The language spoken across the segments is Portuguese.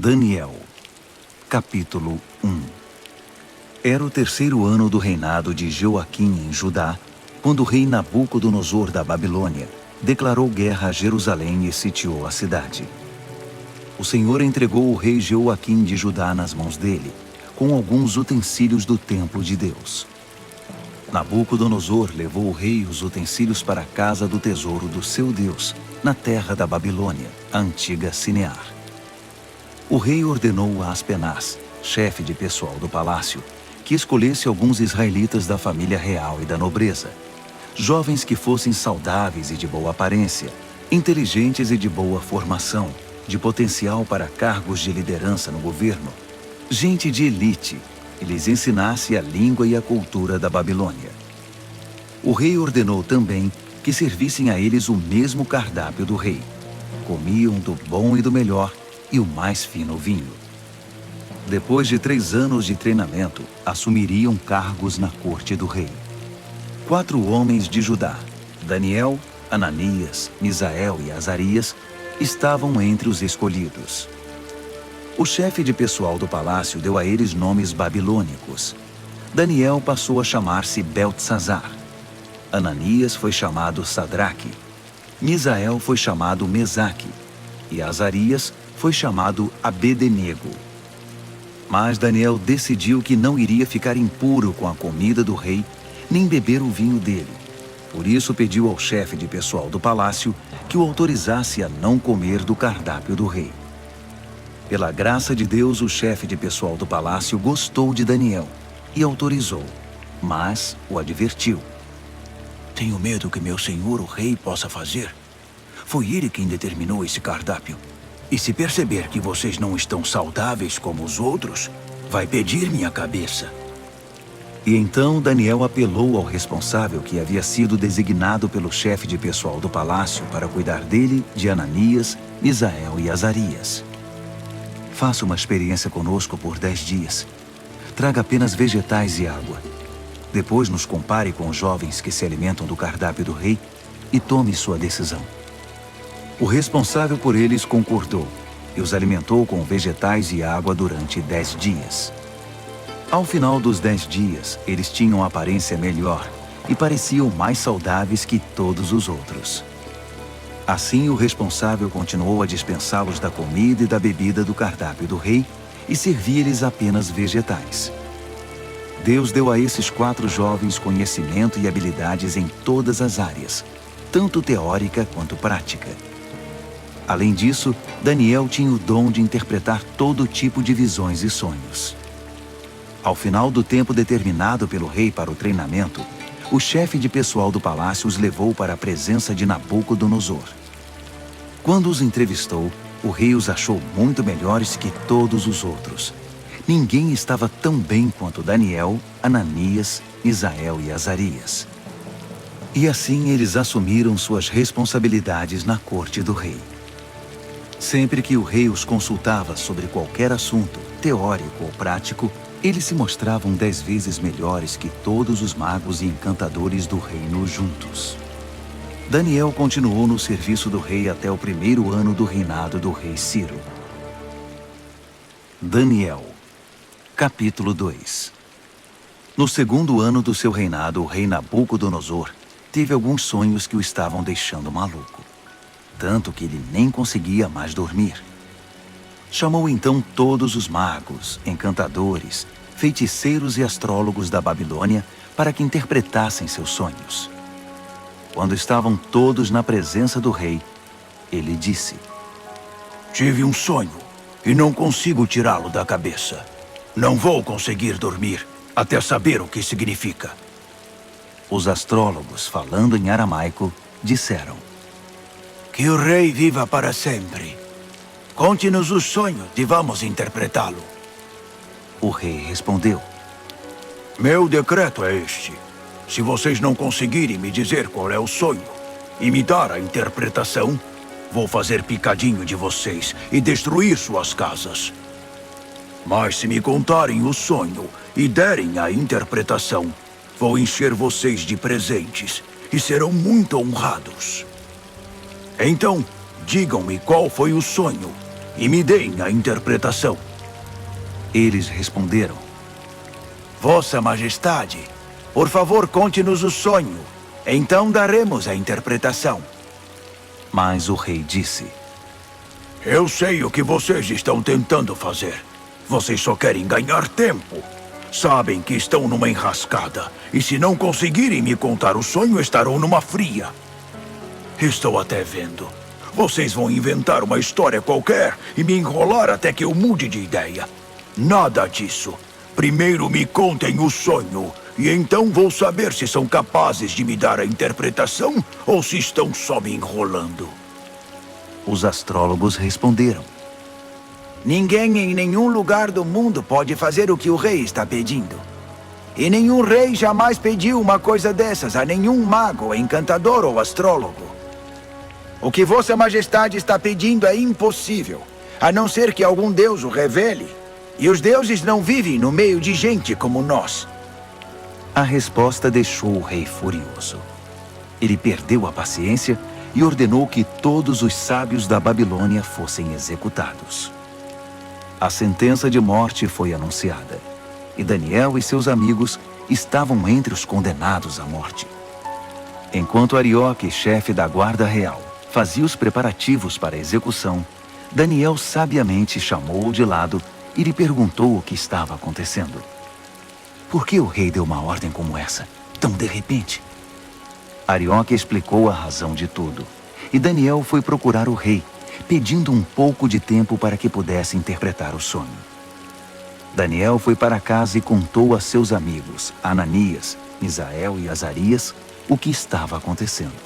Daniel, capítulo 1. Era o 3º ano do reinado de Joaquim em Judá, quando o rei Nabucodonosor da Babilônia declarou guerra a Jerusalém e sitiou a cidade. O Senhor entregou o rei Joaquim de Judá nas mãos dele, com alguns utensílios do templo de Deus. Nabucodonosor levou o rei e os utensílios para a casa do tesouro do seu Deus, na terra da Babilônia, a antiga Sinear. O rei ordenou a Aspenaz, chefe de pessoal do palácio, que escolhesse alguns israelitas da família real e da nobreza, jovens que fossem saudáveis e de boa aparência, inteligentes e de boa formação, de potencial para cargos de liderança no governo, gente de elite, e lhes ensinasse a língua e a cultura da Babilônia. O rei ordenou também que servissem a eles o mesmo cardápio do rei. Comiam do bom e do melhor e o mais fino vinho. Depois de 3 anos de treinamento, assumiriam cargos na corte do rei. 4 homens de Judá, Daniel, Ananias, Misael e Azarias, estavam entre os escolhidos. O chefe de pessoal do palácio deu a eles nomes babilônicos. Daniel passou a chamar-se Beltesazar. Ananias foi chamado Sadraque. Misael foi chamado Mesaque. E Azarias foi chamado Abed-nego. Mas Daniel decidiu que não iria ficar impuro com a comida do rei, nem beber o vinho dele. Por isso pediu ao chefe de pessoal do palácio que o autorizasse a não comer do cardápio do rei. Pela graça de Deus, o chefe de pessoal do palácio gostou de Daniel e autorizou, mas o advertiu. Tenho medo que meu senhor, o rei, possa fazer. Foi ele quem determinou esse cardápio. E se perceber que vocês não estão saudáveis como os outros, vai pedir minha cabeça. E então Daniel apelou ao responsável que havia sido designado pelo chefe de pessoal do palácio para cuidar dele, de Ananias, Misael e Azarias. Faça uma experiência conosco por 10 dias. Traga apenas vegetais e água. Depois nos compare com os jovens que se alimentam do cardápio do rei e tome sua decisão. O responsável por eles concordou e os alimentou com vegetais e água durante 10 dias. Ao final dos 10 dias, eles tinham aparência melhor e pareciam mais saudáveis que todos os outros. Assim, o responsável continuou a dispensá-los da comida e da bebida do cardápio do rei e servia-lhes apenas vegetais. Deus deu a esses 4 jovens conhecimento e habilidades em todas as áreas, tanto teórica quanto prática. Além disso, Daniel tinha o dom de interpretar todo tipo de visões e sonhos. Ao final do tempo determinado pelo rei para o treinamento, o chefe de pessoal do palácio os levou para a presença de Nabucodonosor. Quando os entrevistou, o rei os achou muito melhores que todos os outros. Ninguém estava tão bem quanto Daniel, Ananias, Misael e Azarias. E assim eles assumiram suas responsabilidades na corte do rei. Sempre que o rei os consultava sobre qualquer assunto, teórico ou prático, eles se mostravam 10 vezes melhores que todos os magos e encantadores do reino juntos. Daniel continuou no serviço do rei até o 1º ano do reinado do rei Ciro. Daniel, capítulo 2. No 2º ano do seu reinado, o rei Nabucodonosor teve alguns sonhos que o estavam deixando maluco, tanto que ele nem conseguia mais dormir. Chamou então todos os magos, encantadores, feiticeiros e astrólogos da Babilônia para que interpretassem seus sonhos. Quando estavam todos na presença do rei, ele disse: Tive um sonho e não consigo tirá-lo da cabeça. Não vou conseguir dormir até saber o que significa. Os astrólogos, falando em aramaico, disseram: Que o rei viva para sempre. Conte-nos o sonho e vamos interpretá-lo. O rei respondeu: Meu decreto é este. Se vocês não conseguirem me dizer qual é o sonho e me dar a interpretação, vou fazer picadinho de vocês e destruir suas casas. Mas se me contarem o sonho e derem a interpretação, vou encher vocês de presentes e serão muito honrados. Então, digam-me qual foi o sonho e me deem a interpretação. Eles responderam: Vossa Majestade, por favor, conte-nos o sonho. Então daremos a interpretação. Mas o rei disse: Eu sei o que vocês estão tentando fazer. Vocês só querem ganhar tempo. Sabem que estão numa enrascada, e se não conseguirem me contar o sonho, estarão numa fria. Estou até vendo. Vocês vão inventar uma história qualquer e me enrolar até que eu mude de ideia. Nada disso. Primeiro me contem o sonho, e então vou saber se são capazes de me dar a interpretação ou se estão só me enrolando. Os astrólogos responderam: Ninguém em nenhum lugar do mundo pode fazer o que o rei está pedindo. E nenhum rei jamais pediu uma coisa dessas a nenhum mago, encantador ou astrólogo. O que Vossa Majestade está pedindo é impossível, a não ser que algum deus o revele. E os deuses não vivem no meio de gente como nós. A resposta deixou o rei furioso. Ele perdeu a paciência e ordenou que todos os sábios da Babilônia fossem executados. A sentença de morte foi anunciada, e Daniel e seus amigos estavam entre os condenados à morte. Enquanto Arioque, chefe da guarda real, fazia os preparativos para a execução, Daniel sabiamente chamou-o de lado e lhe perguntou o que estava acontecendo. Por que o rei deu uma ordem como essa, tão de repente? Arioque explicou a razão de tudo, e Daniel foi procurar o rei, pedindo um pouco de tempo para que pudesse interpretar o sonho. Daniel foi para casa e contou a seus amigos, Ananias, Misael e Azarias, o que estava acontecendo.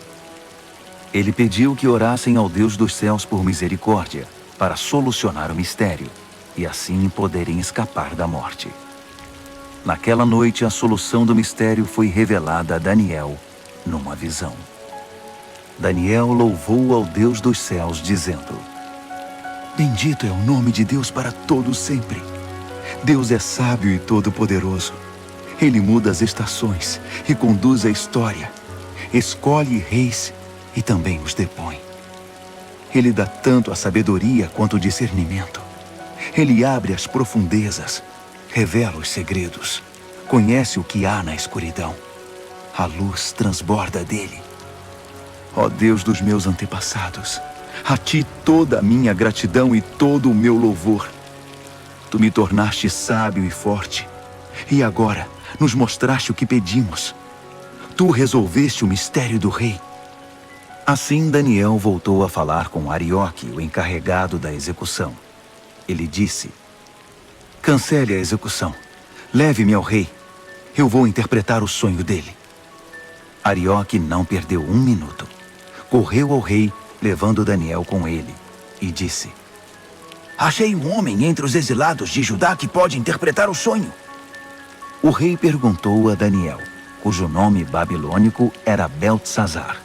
Ele pediu que orassem ao Deus dos céus por misericórdia, para solucionar o mistério, e assim poderem escapar da morte. Naquela noite, a solução do mistério foi revelada a Daniel numa visão. Daniel louvou ao Deus dos céus, dizendo: Bendito é o nome de Deus para todo sempre. Deus é sábio e todo-poderoso. Ele muda as estações e conduz a história. Escolhe reis e também os depõe. Ele dá tanto a sabedoria quanto o discernimento. Ele abre as profundezas, revela os segredos, conhece o que há na escuridão. A luz transborda dele. Ó Deus dos meus antepassados, a ti toda a minha gratidão e todo o meu louvor. Tu me tornaste sábio e forte, e agora nos mostraste o que pedimos. Tu resolveste o mistério do rei. Assim Daniel voltou a falar com Arioque, o encarregado da execução. Ele disse: Cancele a execução. Leve-me ao rei. Eu vou interpretar o sonho dele. Arioque não perdeu um minuto. Correu ao rei, levando Daniel com ele, e disse: Achei um homem entre os exilados de Judá que pode interpretar o sonho. O rei perguntou a Daniel, cujo nome babilônico era Beltesazar: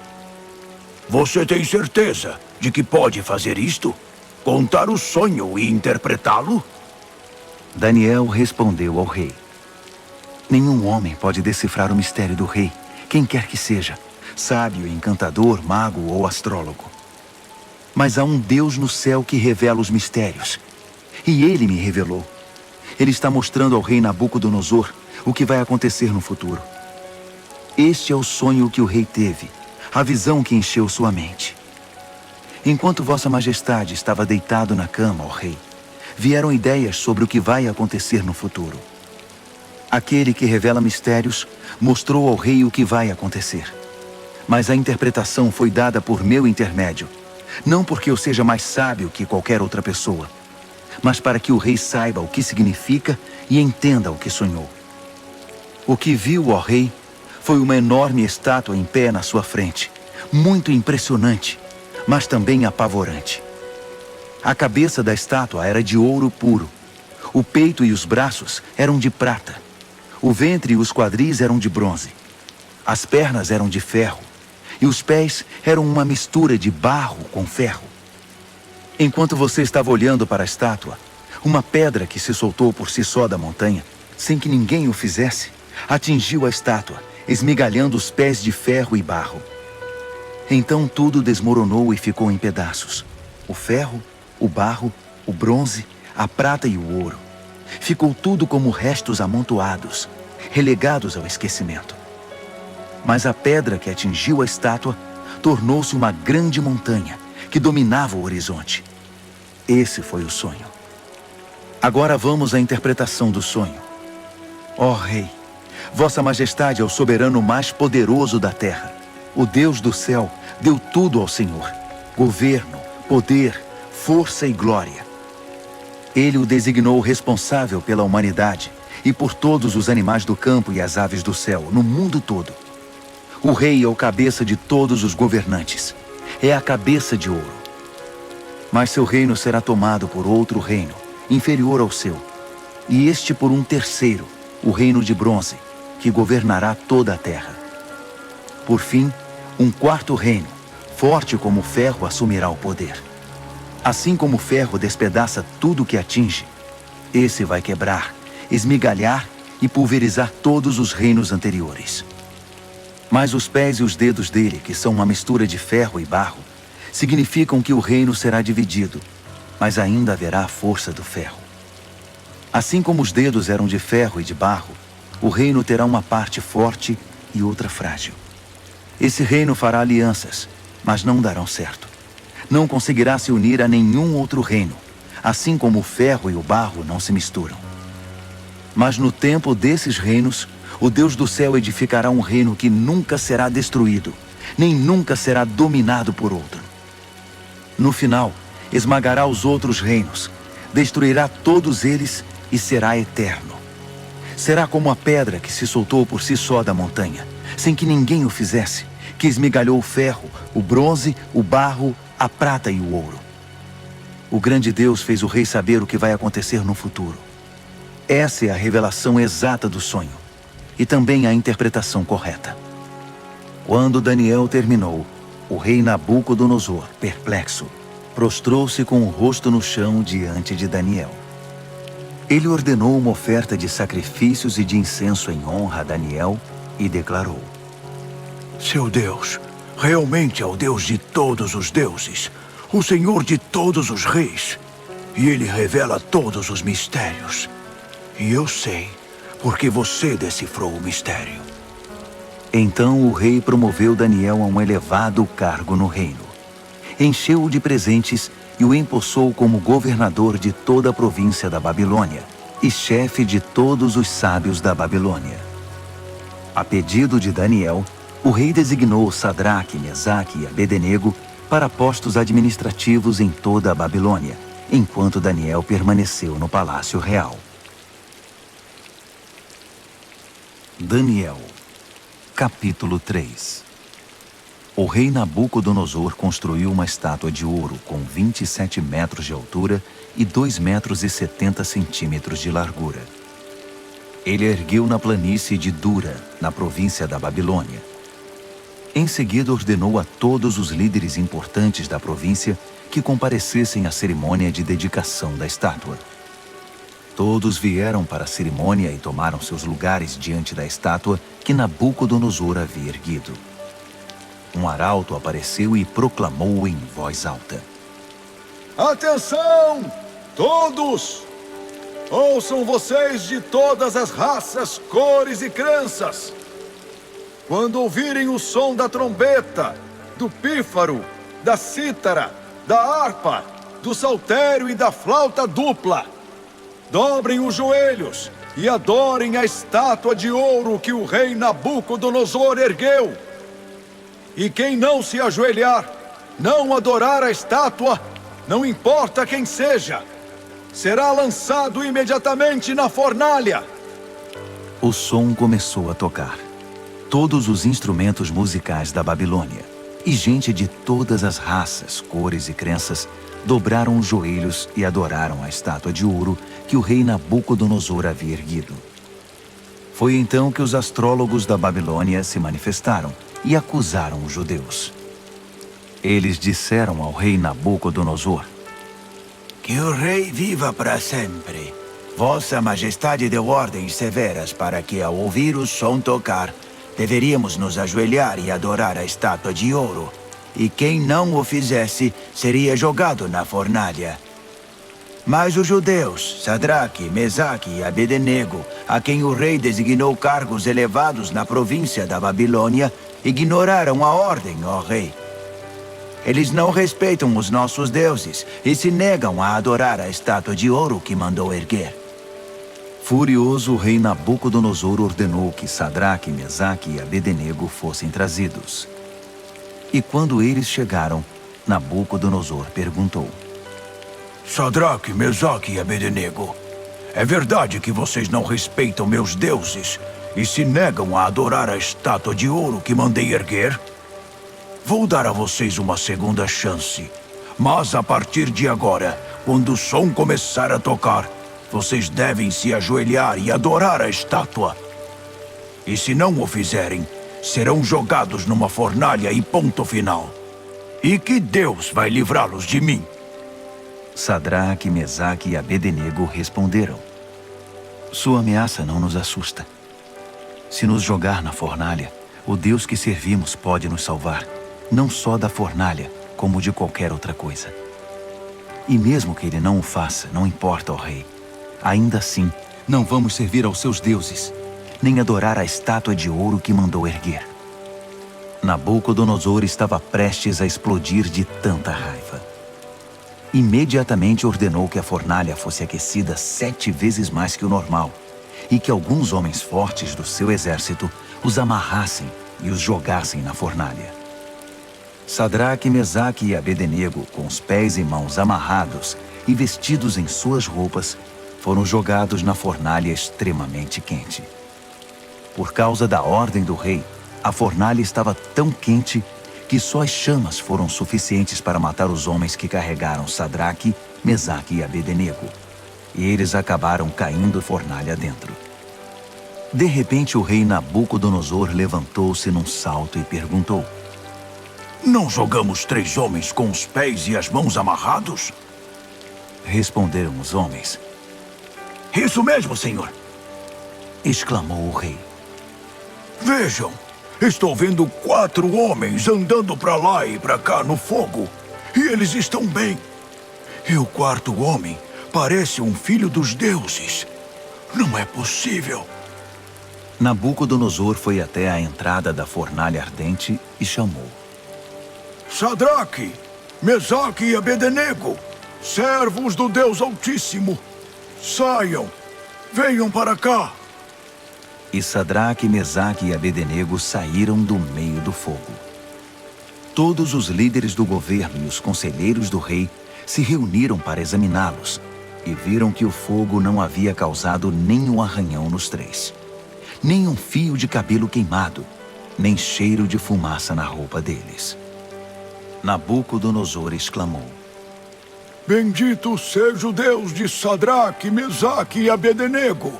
Você tem certeza de que pode fazer isto? Contar o sonho e interpretá-lo? Daniel respondeu ao rei: Nenhum homem pode decifrar o mistério do rei, quem quer que seja, sábio, encantador, mago ou astrólogo. Mas há um Deus no céu que revela os mistérios. E ele me revelou. Ele está mostrando ao rei Nabucodonosor o que vai acontecer no futuro. Este é o sonho que o rei teve, a visão que encheu sua mente. Enquanto Vossa Majestade estava deitado na cama, ó rei, vieram ideias sobre o que vai acontecer no futuro. Aquele que revela mistérios mostrou ao rei o que vai acontecer. Mas a interpretação foi dada por meu intermédio, não porque eu seja mais sábio que qualquer outra pessoa, mas para que o rei saiba o que significa e entenda o que sonhou. O que viu, ó rei, foi uma enorme estátua em pé na sua frente, muito impressionante, mas também apavorante. A cabeça da estátua era de ouro puro, o peito e os braços eram de prata, o ventre e os quadris eram de bronze, as pernas eram de ferro, e os pés eram uma mistura de barro com ferro. Enquanto você estava olhando para a estátua, uma pedra que se soltou por si só da montanha, sem que ninguém o fizesse, atingiu a estátua, esmigalhando os pés de ferro e barro. Então tudo desmoronou e ficou em pedaços: o ferro, o barro o bronze, a prata e o ouro. Ficou tudo como restos amontoados, relegados ao esquecimento. Mas a pedra que atingiu a estátua tornou-se uma grande montanha que dominava o horizonte. Esse foi o sonho. Agora vamos à interpretação do sonho. Ó Rei, Vossa Majestade é o soberano mais poderoso da terra. O Deus do céu deu tudo ao Senhor: governo, poder, força e glória. Ele o designou responsável pela humanidade e por todos os animais do campo e as aves do céu, no mundo todo. O rei é o cabeça de todos os governantes. É a cabeça de ouro. Mas seu reino será tomado por outro reino, inferior ao seu, e este por um terceiro, o reino de bronze, que governará toda a terra. Por fim, um quarto reino, forte como o ferro, assumirá o poder. Assim como o ferro despedaça tudo que atinge, esse vai quebrar, esmigalhar e pulverizar todos os reinos anteriores. Mas os pés e os dedos dele, que são uma mistura de ferro e barro, significam que o reino será dividido, mas ainda haverá a força do ferro. Assim como os dedos eram de ferro e de barro, o reino terá uma parte forte e outra frágil. Esse reino fará alianças, mas não darão certo. Não conseguirá se unir a nenhum outro reino, assim como o ferro e o barro não se misturam. Mas no tempo desses reinos, o Deus do céu edificará um reino que nunca será destruído, nem nunca será dominado por outro. No final, esmagará os outros reinos, destruirá todos eles e será eterno. Será como a pedra que se soltou por si só da montanha, sem que ninguém o fizesse, que esmigalhou o ferro, o bronze, o barro, a prata e o ouro. O grande Deus fez o rei saber o que vai acontecer no futuro. Essa é a revelação exata do sonho, e também a interpretação correta. Quando Daniel terminou, o rei Nabucodonosor, perplexo, prostrou-se com o rosto no chão diante de Daniel. Ele ordenou uma oferta de sacrifícios e de incenso em honra a Daniel e declarou: Seu Deus realmente é o Deus de todos os deuses, o Senhor de todos os reis, e Ele revela todos os mistérios. E eu sei, porque você decifrou o mistério. Então o rei promoveu Daniel a um elevado cargo no reino. Encheu-o de presentes e o empossou como governador de toda a província da Babilônia e chefe de todos os sábios da Babilônia. A pedido de Daniel, o rei designou Sadraque, Mesaque e Abednego para postos administrativos em toda a Babilônia, enquanto Daniel permaneceu no palácio real. Daniel, capítulo 3. O rei Nabucodonosor construiu uma estátua de ouro com 27 metros de altura e 2 metros e 70 centímetros de largura. Ele a ergueu na planície de Dura, na província da Babilônia. Em seguida ordenou a todos os líderes importantes da província que comparecessem à cerimônia de dedicação da estátua. Todos vieram para a cerimônia e tomaram seus lugares diante da estátua que Nabucodonosor havia erguido. Um arauto apareceu e proclamou em voz alta: Atenção, todos! Ouçam vocês de todas as raças, cores e crenças. Quando ouvirem o som da trombeta, do pífaro, da cítara, da harpa, do saltério e da flauta dupla, dobrem os joelhos e adorem a estátua de ouro que o rei Nabucodonosor ergueu. E quem não se ajoelhar, não adorar a estátua, não importa quem seja, será lançado imediatamente na fornalha. O som começou a tocar. Todos os instrumentos musicais da Babilônia e gente de todas as raças, cores e crenças dobraram os joelhos e adoraram a estátua de ouro que o rei Nabucodonosor havia erguido. Foi então que os astrólogos da Babilônia se manifestaram e acusaram os judeus. Eles disseram ao rei Nabucodonosor: Que o rei viva para sempre. Vossa Majestade deu ordens severas para que, ao ouvir o som tocar, deveríamos nos ajoelhar e adorar a estátua de ouro. E quem não o fizesse seria jogado na fornalha. Mas os judeus, Sadraque, Mesaque e Abednego, a quem o rei designou cargos elevados na província da Babilônia, ignoraram a ordem, ó rei. Eles não respeitam os nossos deuses e se negam a adorar a estátua de ouro que mandou erguer. Furioso, o rei Nabucodonosor ordenou que Sadraque, Mesaque e Abednego fossem trazidos. E quando eles chegaram, Nabucodonosor perguntou: Sadraque, Mesaque e Abednego, é verdade que vocês não respeitam meus deuses e se negam a adorar a estátua de ouro que mandei erguer? Vou dar a vocês uma segunda chance, mas a partir de agora, quando o som começar a tocar, vocês devem se ajoelhar e adorar a estátua. E se não o fizerem, serão jogados numa fornalha e ponto final. E que Deus vai livrá-los de mim? Sadraque, Mesaque e Abednego responderam: Sua ameaça não nos assusta. Se nos jogar na fornalha, o Deus que servimos pode nos salvar, não só da fornalha, como de qualquer outra coisa. E mesmo que ele não o faça, não importa, ó rei. Ainda assim, não vamos servir aos seus deuses, nem adorar a estátua de ouro que mandou erguer. Nabucodonosor estava prestes a explodir de tanta raiva. Imediatamente ordenou que a fornalha fosse aquecida 7 vezes mais que o normal e que alguns homens fortes do seu exército os amarrassem e os jogassem na fornalha. Sadraque, Mesaque e Abednego, com os pés e mãos amarrados e vestidos em suas roupas, foram jogados na fornalha extremamente quente. Por causa da ordem do rei, a fornalha estava tão quente que só as chamas foram suficientes para matar os homens que carregaram Sadraque, Mesaque e Abednego. E eles acabaram caindo fornalha dentro. De repente, o rei Nabucodonosor levantou-se num salto e perguntou: Não jogamos 3 homens com os pés e as mãos amarrados? Responderam os homens. Isso mesmo, senhor! Exclamou o rei. Vejam, estou vendo 4 homens andando para lá e para cá no fogo, e eles estão bem. E o 4º homem parece um filho dos deuses. Não é possível. Nabucodonosor foi até a entrada da fornalha ardente e chamou: Sadraque, Mesaque e Abednego, servos do Deus Altíssimo, saiam, venham para cá. E Sadraque, Mesaque e Abednego saíram do meio do fogo. Todos os líderes do governo e os conselheiros do rei se reuniram para examiná-los e viram que o fogo não havia causado nenhum arranhão nos 3, nem um fio de cabelo queimado, nem cheiro de fumaça na roupa deles. Nabucodonosor exclamou: Bendito seja o Deus de Sadraque, Mesaque e Abednego.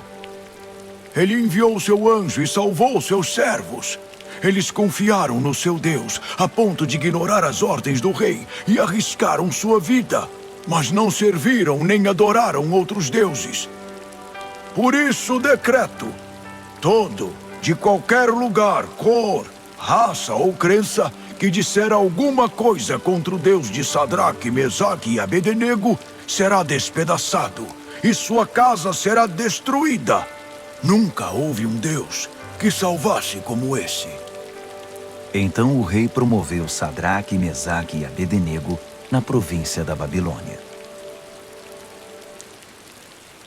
Ele enviou seu anjo e salvou seus servos. Eles confiaram no seu Deus, a ponto de ignorar as ordens do rei e arriscaram sua vida, mas não serviram nem adoraram outros deuses. Por isso decreto: todo, de qualquer lugar, cor, raça ou crença, que disser alguma coisa contra o Deus de Sadraque, Mesaque e Abednego, será despedaçado, e sua casa será destruída. Nunca houve um Deus que salvasse como esse. Então o rei promoveu Sadraque, Mesaque e Abednego na província da Babilônia.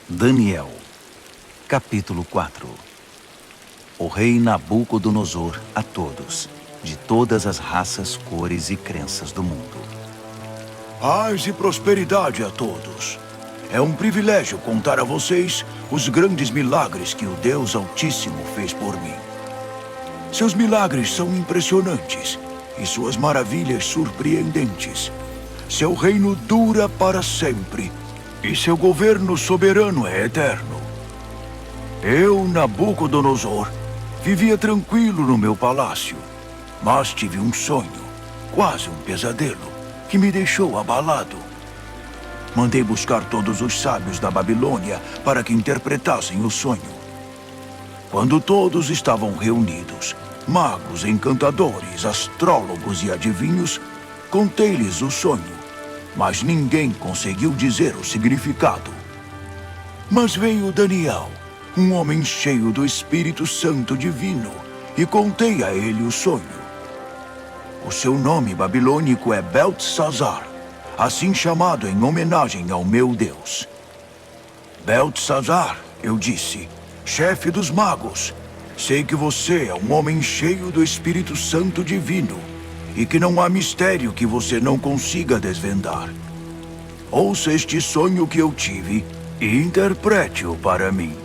Daniel, capítulo 4. O rei Nabucodonosor a todos, de todas as raças, cores e crenças do mundo. Paz e prosperidade a todos. É um privilégio contar a vocês os grandes milagres que o Deus Altíssimo fez por mim. Seus milagres são impressionantes e suas maravilhas surpreendentes. Seu reino dura para sempre e seu governo soberano é eterno. Eu, Nabucodonosor, vivia tranquilo no meu palácio, mas tive um sonho, quase um pesadelo, que me deixou abalado. Mandei buscar todos os sábios da Babilônia para que interpretassem o sonho. Quando todos estavam reunidos, magos, encantadores, astrólogos e adivinhos, contei-lhes o sonho. mas ninguém conseguiu dizer o significado. Mas veio Daniel, um homem cheio do Espírito Santo Divino, e contei a ele o sonho. O seu nome babilônico é Beltesazar, assim chamado em homenagem ao meu Deus. Beltesazar, eu disse, chefe dos magos, sei que você é um homem cheio do Espírito Santo Divino e que não há mistério que você não consiga desvendar. Ouça este sonho que eu tive e interprete-o para mim.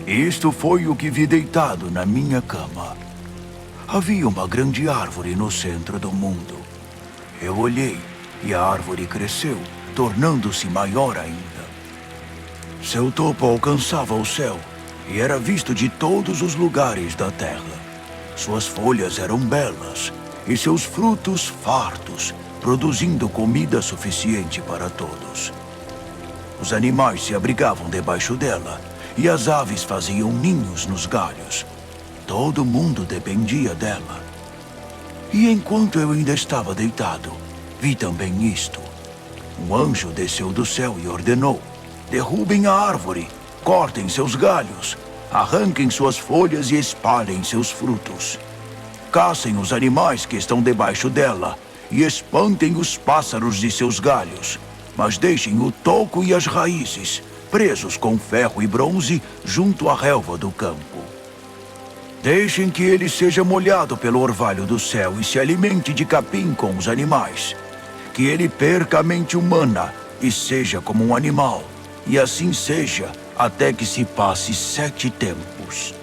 Isto foi o que vi deitado na minha cama. Havia uma grande árvore no centro do mundo. Eu olhei e a árvore cresceu, tornando-se maior ainda. Seu topo alcançava o céu e era visto de todos os lugares da terra. Suas folhas eram belas e seus frutos fartos, produzindo comida suficiente para todos. Os animais se abrigavam debaixo dela e as aves faziam ninhos nos galhos. Todo mundo dependia dela. E enquanto eu ainda estava deitado, vi também isto. Um anjo desceu do céu e ordenou: derrubem a árvore, cortem seus galhos, arranquem suas folhas e espalhem seus frutos. Caçem os animais que estão debaixo dela e espantem os pássaros de seus galhos, mas deixem o toco e as raízes presos com ferro e bronze junto à relva do campo. Deixem que ele seja molhado pelo orvalho do céu e se alimente de capim com os animais. Que ele perca a mente humana e seja como um animal, e assim seja até que se passe 7 tempos.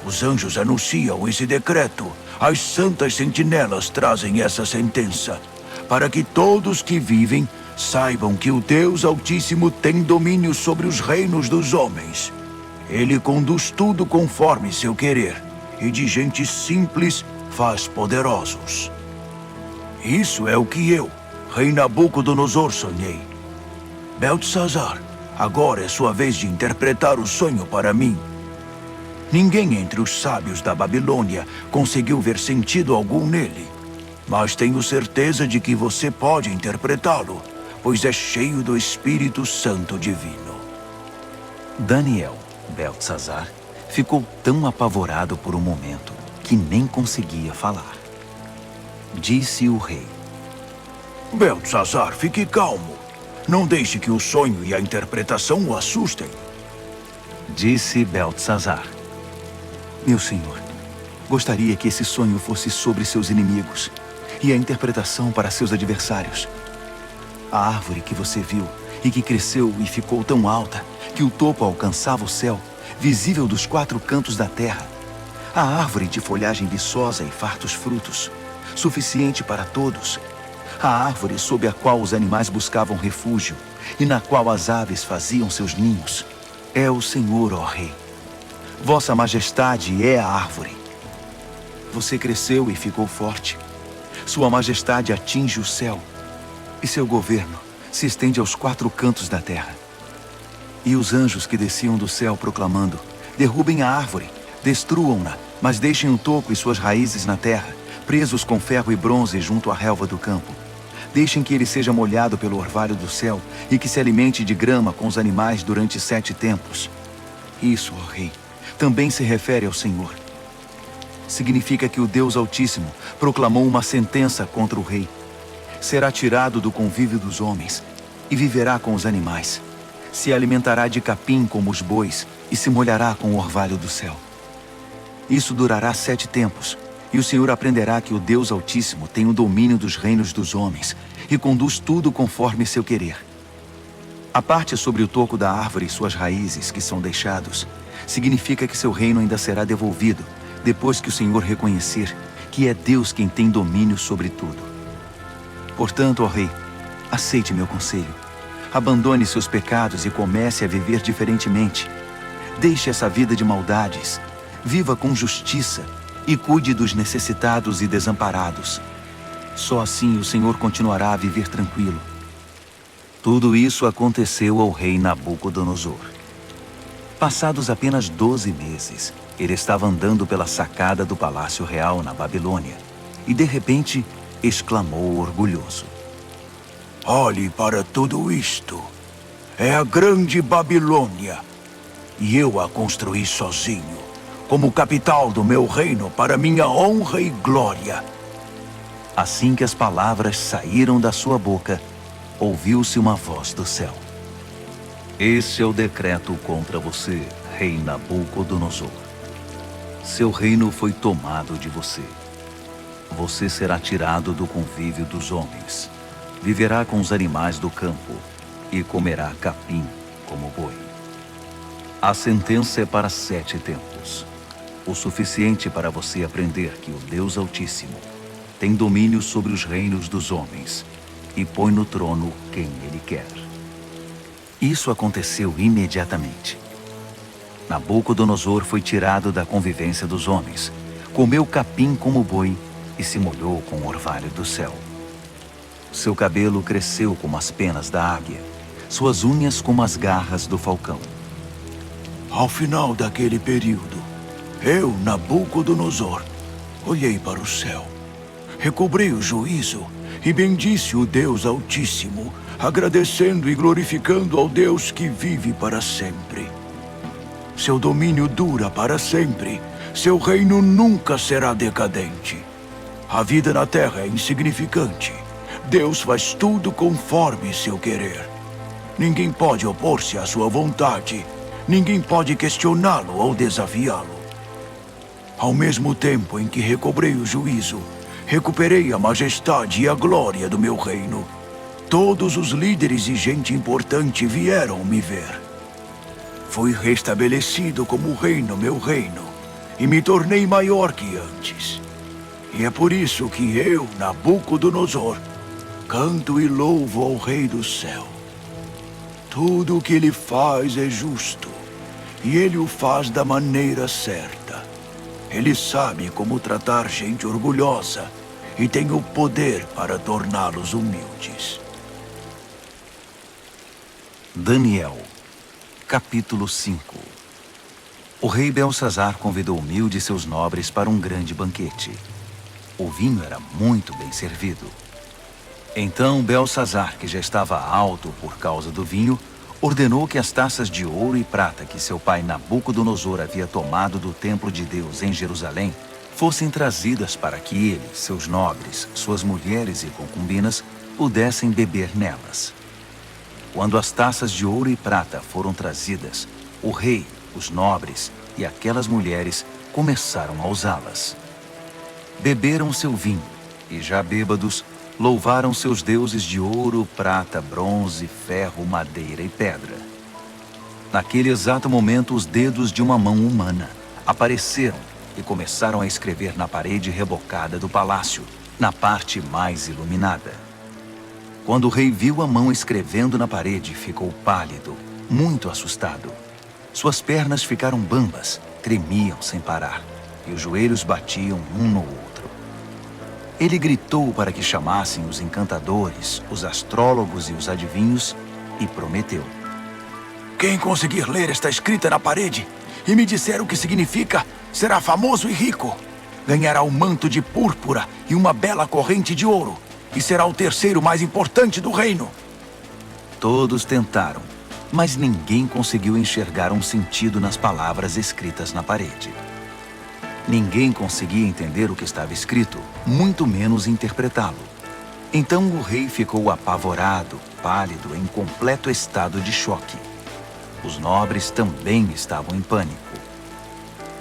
Os anjos anunciam esse decreto, as santas sentinelas trazem essa sentença, para que todos que vivem saibam que o Deus Altíssimo tem domínio sobre os reinos dos homens. Ele conduz tudo conforme seu querer, e de gente simples faz poderosos. Isso é o que eu, rei Nabucodonosor, sonhei. Beltesazar, agora é sua vez de interpretar o sonho para mim. Ninguém entre os sábios da Babilônia conseguiu ver sentido algum nele, mas tenho certeza de que você pode interpretá-lo, pois é cheio do Espírito Santo Divino. Daniel, Beltesazar, ficou tão apavorado por um momento que nem conseguia falar. Disse o rei: Beltesazar, fique calmo. Não deixe que o sonho e a interpretação o assustem. Disse Beltesazar: meu senhor, gostaria que esse sonho fosse sobre seus inimigos e a interpretação para seus adversários. A árvore que você viu e que cresceu e ficou tão alta que o topo alcançava o céu, visível dos 4 cantos da terra. A árvore de folhagem viçosa e fartos frutos, suficiente para todos. A árvore sob a qual os animais buscavam refúgio e na qual as aves faziam seus ninhos. É o Senhor, ó Rei. Vossa Majestade é a árvore. Você cresceu e ficou forte. Sua Majestade atinge o céu e seu governo se estende aos 4 cantos da terra. E os anjos que desciam do céu proclamando: derrubem a árvore, destruam-na, mas deixem o toco e suas raízes na terra, presos com ferro e bronze junto à relva do campo. Deixem que ele seja molhado pelo orvalho do céu e que se alimente de grama com os animais durante 7 tempos. Isso, ó Rei, também se refere ao Senhor. Significa que o Deus Altíssimo proclamou uma sentença contra o rei. Será tirado do convívio dos homens e viverá com os animais. Se alimentará de capim como os bois e se molhará com o orvalho do céu. Isso durará 7 tempos, e o Senhor aprenderá que o Deus Altíssimo tem o domínio dos reinos dos homens e conduz tudo conforme seu querer. A parte sobre o toco da árvore e suas raízes que são deixados, significa que seu reino ainda será devolvido depois que o Senhor reconhecer que é Deus quem tem domínio sobre tudo. Portanto, ó Rei, aceite meu conselho. Abandone seus pecados e comece a viver diferentemente. Deixe essa vida de maldades. Viva com justiça e cuide dos necessitados e desamparados. Só assim o Senhor continuará a viver tranquilo. Tudo isso aconteceu ao rei Nabucodonosor. Passados apenas 12 meses, ele estava andando pela sacada do Palácio Real na Babilônia e, de repente, exclamou orgulhoso: Olhe para tudo isto. É a grande Babilônia. E eu a construí sozinho, como capital do meu reino para minha honra e glória. Assim que as palavras saíram da sua boca, ouviu-se uma voz do céu. Esse é o decreto contra você, rei Nabucodonosor. Seu reino foi tomado de você. Você será tirado do convívio dos homens. Viverá com os animais do campo e comerá capim como boi. A sentença é para 7 tempos, o suficiente para você aprender que o Deus Altíssimo tem domínio sobre os reinos dos homens e põe no trono quem ele quer. Isso aconteceu imediatamente. Nabucodonosor foi tirado da convivência dos homens, comeu capim como boi e se molhou com o orvalho do céu. Seu cabelo cresceu como as penas da águia, suas unhas como as garras do falcão. Ao final daquele período, eu, Nabucodonosor, olhei para o céu, recobrei o juízo e bendisse o Deus Altíssimo, agradecendo e glorificando ao Deus que vive para sempre. Seu domínio dura para sempre, seu reino nunca será decadente. A vida na terra é insignificante. Deus faz tudo conforme seu querer. Ninguém pode opor-se à sua vontade. Ninguém pode questioná-lo ou desafiá-lo. Ao mesmo tempo em que recobrei o juízo, recuperei a majestade e a glória do meu reino. Todos os líderes e gente importante vieram me ver. Fui restabelecido como rei no meu reino e me tornei maior que antes. E é por isso que eu, Nabucodonosor, canto e louvo ao Rei do Céu. Tudo o que ele faz é justo, e ele o faz da maneira certa. Ele sabe como tratar gente orgulhosa e tem o poder para torná-los humildes. Daniel, capítulo 5. O rei Belsazar convidou 1000 de seus nobres para um grande banquete. O vinho era muito bem servido. Então Belsazar, que já estava alto por causa do vinho, ordenou que as taças de ouro e prata que seu pai Nabucodonosor havia tomado do templo de Deus em Jerusalém fossem trazidas para que ele, seus nobres, suas mulheres e concubinas pudessem beber nelas. Quando as taças de ouro e prata foram trazidas, o rei, os nobres e aquelas mulheres começaram a usá-las. Beberam seu vinho e, já bêbados, louvaram seus deuses de ouro, prata, bronze, ferro, madeira e pedra. Naquele exato momento, os dedos de uma mão humana apareceram e começaram a escrever na parede rebocada do palácio, na parte mais iluminada. Quando o rei viu a mão escrevendo na parede, ficou pálido, muito assustado. Suas pernas ficaram bambas, tremiam sem parar, e os joelhos batiam um no outro. Ele gritou para que chamassem os encantadores, os astrólogos e os adivinhos, e prometeu: Quem conseguir ler esta escrita na parede e me disser o que significa, será famoso e rico. Ganhará um manto de púrpura e uma bela corrente de ouro, e será o terceiro mais importante do reino. Todos tentaram, mas ninguém conseguiu enxergar um sentido nas palavras escritas na parede. Ninguém conseguia entender o que estava escrito, muito menos interpretá-lo. Então o rei ficou apavorado, pálido, em completo estado de choque. Os nobres também estavam em pânico.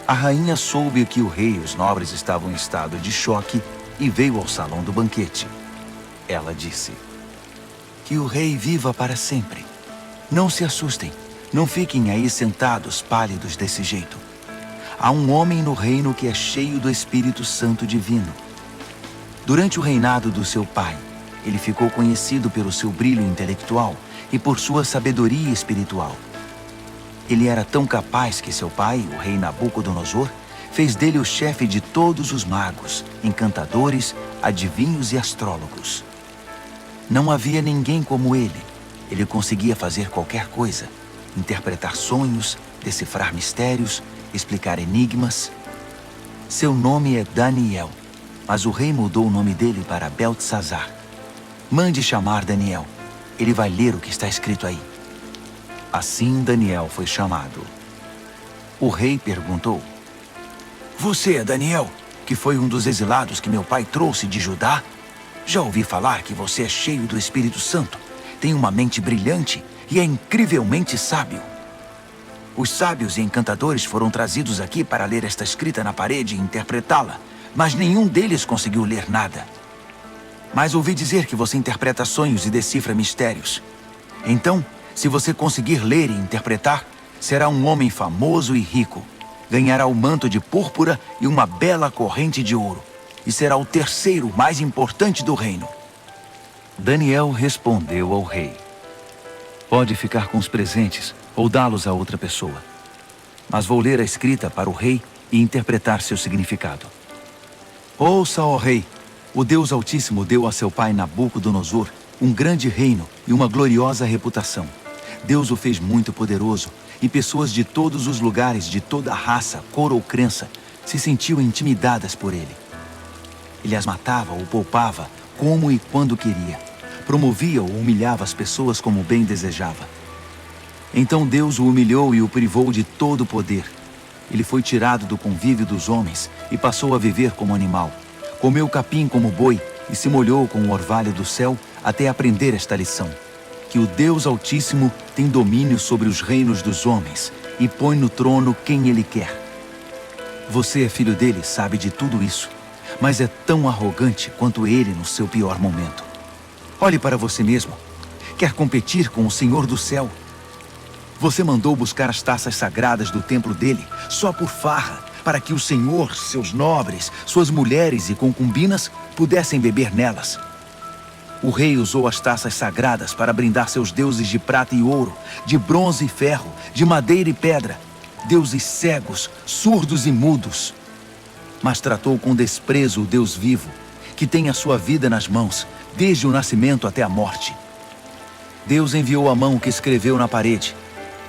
A rainha soube que o rei e os nobres estavam em estado de choque e veio ao salão do banquete. Ela disse: Que o rei viva para sempre. Não se assustem, não fiquem aí sentados pálidos desse jeito. Há um homem no reino que é cheio do Espírito Santo divino. Durante o reinado do seu pai, ele ficou conhecido pelo seu brilho intelectual e por sua sabedoria espiritual. Ele era tão capaz que seu pai, o rei Nabucodonosor, fez dele o chefe de todos os magos, encantadores, adivinhos e astrólogos. Não havia ninguém como ele. Ele conseguia fazer qualquer coisa: interpretar sonhos, decifrar mistérios, explicar enigmas. Seu nome é Daniel, mas o rei mudou o nome dele para Beltesazar. Mande chamar Daniel. Ele vai ler o que está escrito aí. Assim Daniel foi chamado. O rei perguntou: Você é Daniel, que foi um dos exilados que meu pai trouxe de Judá? Já ouvi falar que você é cheio do Espírito Santo, tem uma mente brilhante e é incrivelmente sábio. Os sábios e encantadores foram trazidos aqui para ler esta escrita na parede e interpretá-la, mas nenhum deles conseguiu ler nada. Mas ouvi dizer que você interpreta sonhos e decifra mistérios. Então, se você conseguir ler e interpretar, será um homem famoso e rico. Ganhará o manto de púrpura e uma bela corrente de ouro. E será o terceiro mais importante do reino. Daniel respondeu ao rei: Pode ficar com os presentes ou dá-los a outra pessoa. Mas vou ler a escrita para o rei e interpretar seu significado. Ouça, ó rei, o Deus Altíssimo deu a seu pai Nabucodonosor um grande reino e uma gloriosa reputação. Deus o fez muito poderoso e pessoas de todos os lugares, de toda raça, cor ou crença, se sentiam intimidadas por ele. Ele as matava ou poupava como e quando queria. Promovia ou humilhava as pessoas como bem desejava. Então Deus o humilhou e o privou de todo o poder. Ele foi tirado do convívio dos homens e passou a viver como animal. Comeu capim como boi e se molhou com o orvalho do céu até aprender esta lição: que o Deus Altíssimo tem domínio sobre os reinos dos homens e põe no trono quem ele quer. Você é filho dele, sabe de tudo isso, mas é tão arrogante quanto ele no seu pior momento. Olhe para você mesmo. Quer competir com o Senhor do céu? Você mandou buscar as taças sagradas do templo dele só por farra, para que o Senhor, seus nobres, suas mulheres e concubinas pudessem beber nelas. O rei usou as taças sagradas para brindar seus deuses de prata e ouro, de bronze e ferro, de madeira e pedra, deuses cegos, surdos e mudos. Mas tratou com desprezo o Deus vivo, que tem a sua vida nas mãos, desde o nascimento até a morte. Deus enviou a mão que escreveu na parede,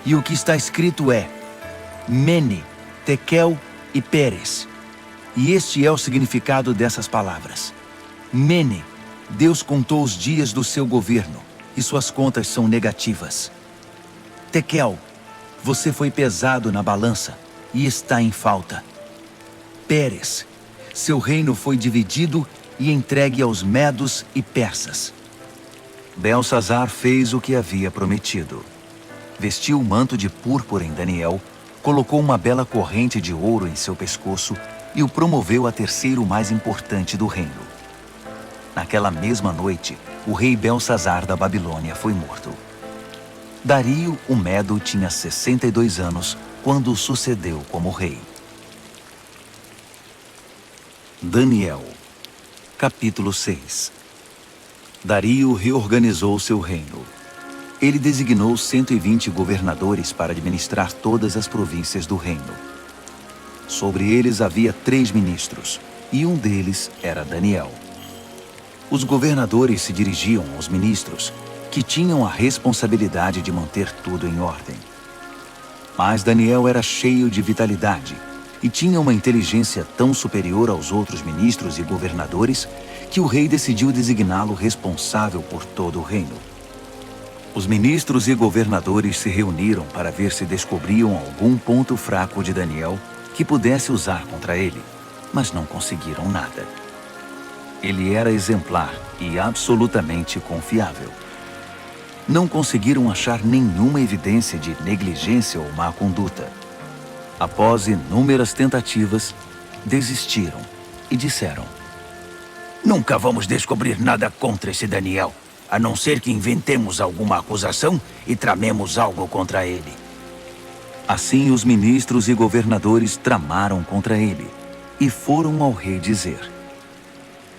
e o que está escrito é: Mene, Tekel e Peres. E este é o significado dessas palavras. Mene, Deus contou os dias do seu governo, e suas contas são negativas. Tekel, você foi pesado na balança, e está em falta. Peres, seu reino foi dividido e entregue aos medos e persas. Belsazar fez o que havia prometido. Vestiu um manto de púrpura em Daniel, colocou uma bela corrente de ouro em seu pescoço e o promoveu a terceiro mais importante do reino. Naquela mesma noite, o rei Belsazar da Babilônia foi morto. Dario, o Medo, tinha 62 anos quando o sucedeu como rei. Daniel, capítulo 6. Dario reorganizou seu reino. Ele designou 120 governadores para administrar todas as províncias do reino. Sobre eles havia 3 ministros, e um deles era Daniel. Os governadores se dirigiam aos ministros, que tinham a responsabilidade de manter tudo em ordem. Mas Daniel era cheio de vitalidade e tinha uma inteligência tão superior aos outros ministros e governadores que o rei decidiu designá-lo responsável por todo o reino. Os ministros e governadores se reuniram para ver se descobriam algum ponto fraco de Daniel que pudesse usar contra ele, mas não conseguiram nada. Ele era exemplar e absolutamente confiável. Não conseguiram achar nenhuma evidência de negligência ou má conduta. Após inúmeras tentativas, desistiram e disseram: Nunca vamos descobrir nada contra esse Daniel, a não ser que inventemos alguma acusação e tramemos algo contra ele. Assim, os ministros e governadores tramaram contra ele e foram ao rei dizer: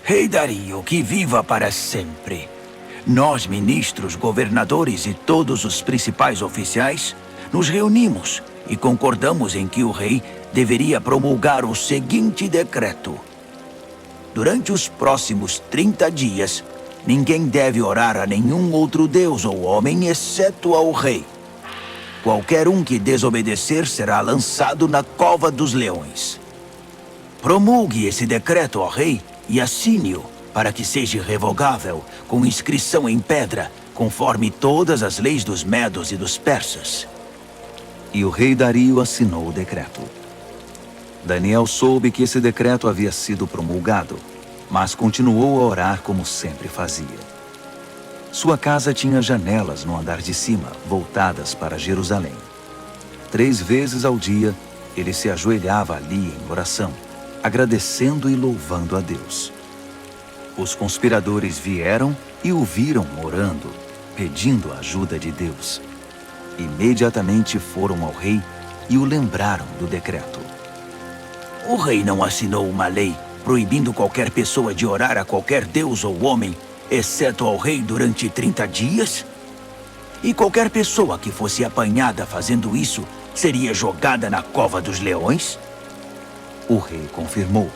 Rei Dario, que viva para sempre! Nós, ministros, governadores e todos os principais oficiais, nos reunimos e concordamos em que o rei deveria promulgar o seguinte decreto: durante os próximos 30 dias, ninguém deve orar a nenhum outro deus ou homem exceto ao rei. Qualquer um que desobedecer será lançado na cova dos leões. Promulgue esse decreto, ó rei, e assine-o para que seja irrevogável, com inscrição em pedra, conforme todas as leis dos medos e dos persas. E o rei Dario assinou o decreto. Daniel soube que esse decreto havia sido promulgado, mas continuou a orar como sempre fazia. Sua casa tinha janelas no andar de cima, voltadas para Jerusalém. 3 vezes ao dia, ele se ajoelhava ali em oração, agradecendo e louvando a Deus. Os conspiradores vieram e o viram orando, pedindo a ajuda de Deus. Imediatamente foram ao rei e o lembraram do decreto. O rei não assinou uma lei proibindo qualquer pessoa de orar a qualquer deus ou homem, exceto ao rei durante 30 dias? E qualquer pessoa que fosse apanhada fazendo isso seria jogada na cova dos leões? O rei confirmou.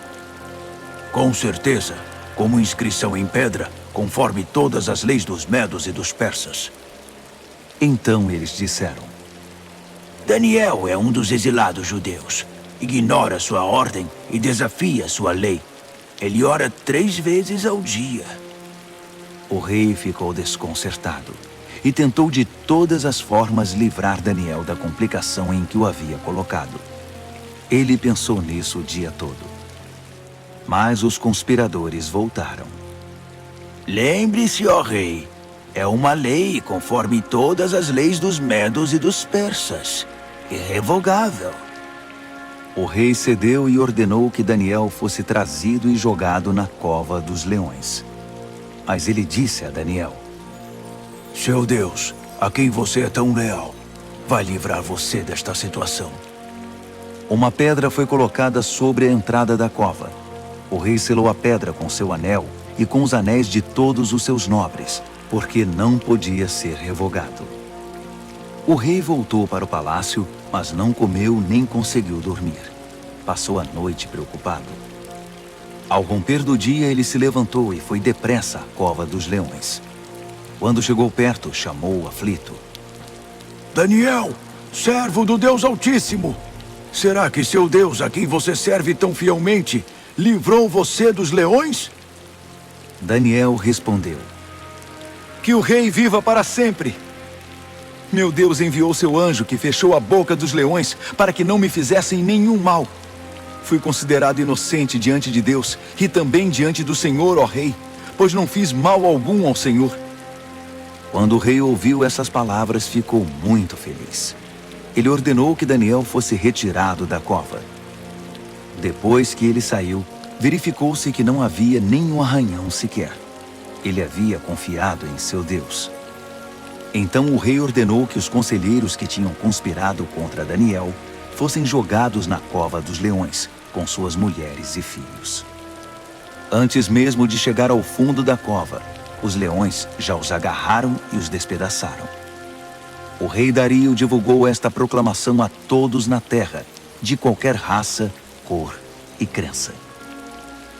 Com certeza, como inscrição em pedra, conforme todas as leis dos medos e dos persas. Então eles disseram: Daniel é um dos exilados judeus. Ignora sua ordem e desafia sua lei. Ele ora 3 vezes ao dia. O rei ficou desconcertado e tentou de todas as formas livrar Daniel da complicação em que o havia colocado. Ele pensou nisso o dia todo. Mas os conspiradores voltaram. Lembre-se, ó rei, é uma lei conforme todas as leis dos medos e dos persas. Irrevogável. O rei cedeu e ordenou que Daniel fosse trazido e jogado na cova dos leões. Mas ele disse a Daniel: Seu Deus, a quem você é tão leal, vai livrar você desta situação. Uma pedra foi colocada sobre a entrada da cova. O rei selou a pedra com seu anel e com os anéis de todos os seus nobres, porque não podia ser revogado. O rei voltou para o palácio, mas não comeu nem conseguiu dormir. Passou a noite preocupado. Ao romper do dia, ele se levantou e foi depressa à cova dos leões. Quando chegou perto, chamou o aflito. Daniel, servo do Deus Altíssimo, será que seu Deus, a quem você serve tão fielmente, livrou você dos leões? Daniel respondeu: Que o rei viva para sempre! Meu Deus enviou seu anjo que fechou a boca dos leões para que não me fizessem nenhum mal. Fui considerado inocente diante de Deus e também diante do Senhor, ó rei, pois não fiz mal algum ao Senhor. Quando o rei ouviu essas palavras, ficou muito feliz. Ele ordenou que Daniel fosse retirado da cova. Depois que ele saiu, verificou-se que não havia nenhum arranhão sequer. Ele havia confiado em seu Deus. Então o rei ordenou que os conselheiros que tinham conspirado contra Daniel fossem jogados na cova dos leões, com suas mulheres e filhos. Antes mesmo de chegar ao fundo da cova, os leões já os agarraram e os despedaçaram. O rei Dario divulgou esta proclamação a todos na terra, de qualquer raça, cor e crença.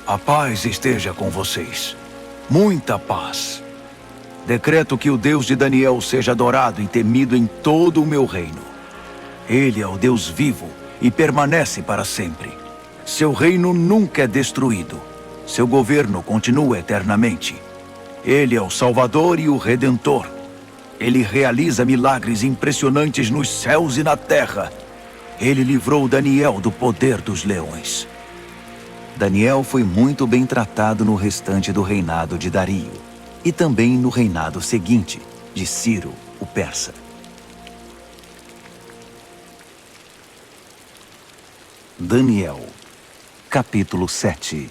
A paz esteja com vocês. Muita paz. Decreto que o Deus de Daniel seja adorado e temido em todo o meu reino. Ele é o Deus vivo e permanece para sempre. Seu reino nunca é destruído. Seu governo continua eternamente. Ele é o Salvador e o Redentor. Ele realiza milagres impressionantes nos céus e na terra. Ele livrou Daniel do poder dos leões. Daniel foi muito bem tratado no restante do reinado de Dario e também no reinado seguinte, de Ciro, o persa. Daniel, capítulo 7.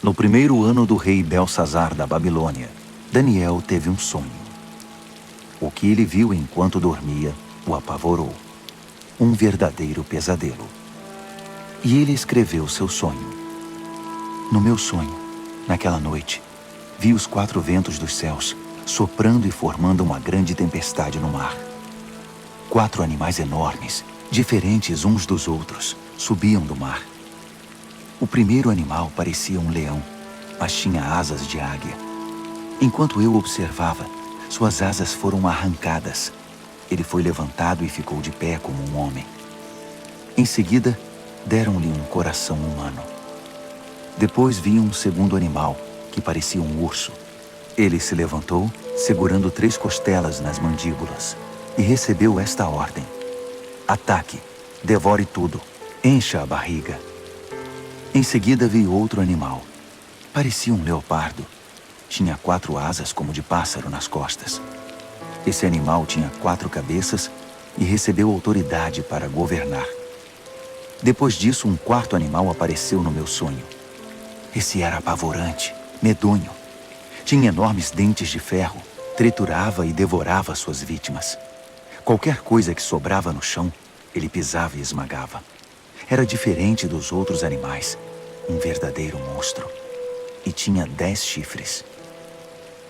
No primeiro ano do rei Belsazar da Babilônia, Daniel teve um sonho. O que ele viu enquanto dormia o apavorou. Um verdadeiro pesadelo. E ele escreveu seu sonho. No meu sonho, naquela noite, vi os 4 ventos dos céus soprando e formando uma grande tempestade no mar. 4 animais enormes, diferentes uns dos outros, subiam do mar. O primeiro animal parecia um leão, mas tinha asas de águia. Enquanto eu observava, suas asas foram arrancadas. Ele foi levantado e ficou de pé como um homem. Em seguida, deram-lhe um coração humano. Depois vi um segundo animal, que parecia um urso. Ele se levantou, segurando 3 costelas nas mandíbulas, e recebeu esta ordem: ataque, devore tudo, encha a barriga. Em seguida veio outro animal. Parecia um leopardo. Tinha 4 asas como de pássaro nas costas. Esse animal tinha 4 cabeças e recebeu autoridade para governar. Depois disso, um 4º animal apareceu no meu sonho. Esse era apavorante, medonho. Tinha enormes dentes de ferro, triturava e devorava suas vítimas. Qualquer coisa que sobrava no chão, ele pisava e esmagava. Era diferente dos outros animais, um verdadeiro monstro. E tinha 10 chifres.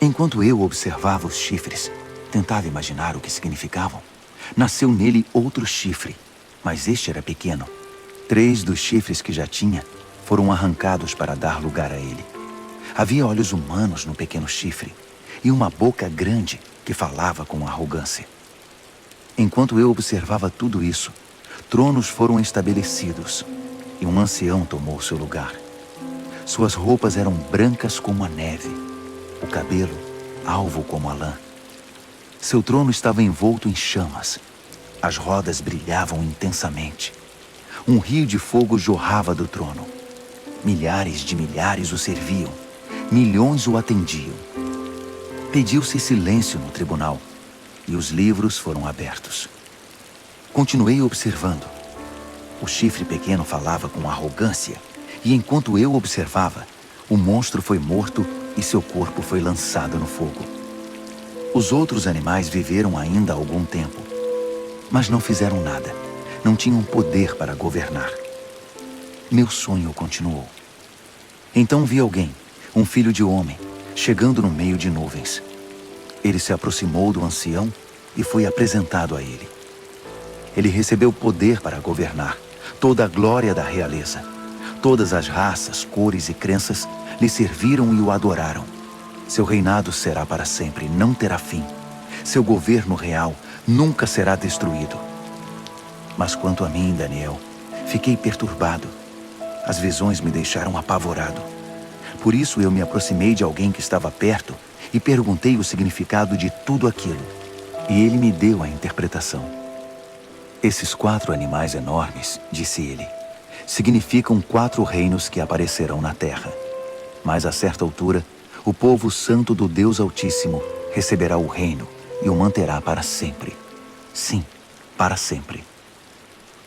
Enquanto eu observava os chifres, tentava imaginar o que significavam. Nasceu nele outro chifre, mas este era pequeno. 3 dos chifres que já tinha foram arrancados para dar lugar a ele. Havia olhos humanos no pequeno chifre e uma boca grande que falava com arrogância. Enquanto eu observava tudo isso, tronos foram estabelecidos e um ancião tomou seu lugar. Suas roupas eram brancas como a neve, o cabelo alvo como a lã. Seu trono estava envolto em chamas. As rodas brilhavam intensamente. Um rio de fogo jorrava do trono. Milhares de milhares o serviam. Milhões o atendiam. Pediu-se silêncio no tribunal e os livros foram abertos. Continuei observando. O chifre pequeno falava com arrogância e enquanto eu observava, o monstro foi morto e seu corpo foi lançado no fogo. Os outros animais viveram ainda algum tempo, mas não fizeram nada. Não tinham poder para governar. Meu sonho continuou. Então vi alguém, um filho de homem, chegando no meio de nuvens. Ele se aproximou do ancião e foi apresentado a ele. Ele recebeu poder para governar, toda a glória da realeza. Todas as raças, cores e crenças lhe serviram e o adoraram. Seu reinado será para sempre, não terá fim. Seu governo real nunca será destruído. Mas quanto a mim, Daniel, fiquei perturbado. As visões me deixaram apavorado. Por isso eu me aproximei de alguém que estava perto e perguntei o significado de tudo aquilo. E ele me deu a interpretação. Esses 4 animais enormes, disse ele, significam 4 reinos que aparecerão na terra. Mas a certa altura, o povo santo do Deus Altíssimo receberá o reino e o manterá para sempre. Sim, para sempre.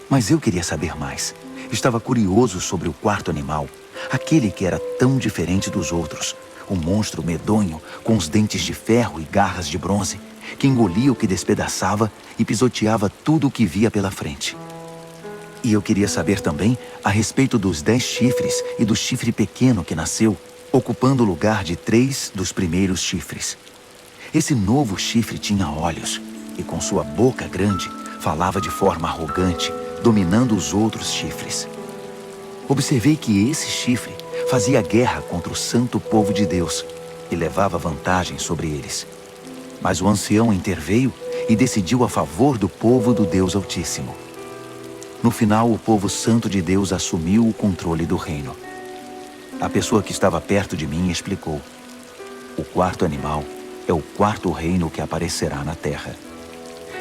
Mas eu queria saber mais. Estava curioso sobre o 4º animal, aquele que era tão diferente dos outros, o monstro medonho com os dentes de ferro e garras de bronze, que engolia o que despedaçava e pisoteava tudo o que via pela frente. E eu queria saber também a respeito dos 10 chifres e do chifre pequeno que nasceu, ocupando o lugar de 3 dos primeiros chifres. Esse novo chifre tinha olhos e com sua boca grande falava de forma arrogante, dominando os outros chifres. Observei que esse chifre fazia guerra contra o santo povo de Deus e levava vantagem sobre eles. Mas o ancião interveio e decidiu a favor do povo do Deus Altíssimo. No final, o povo santo de Deus assumiu o controle do reino. A pessoa que estava perto de mim explicou: o 4º animal é o 4º reino que aparecerá na terra.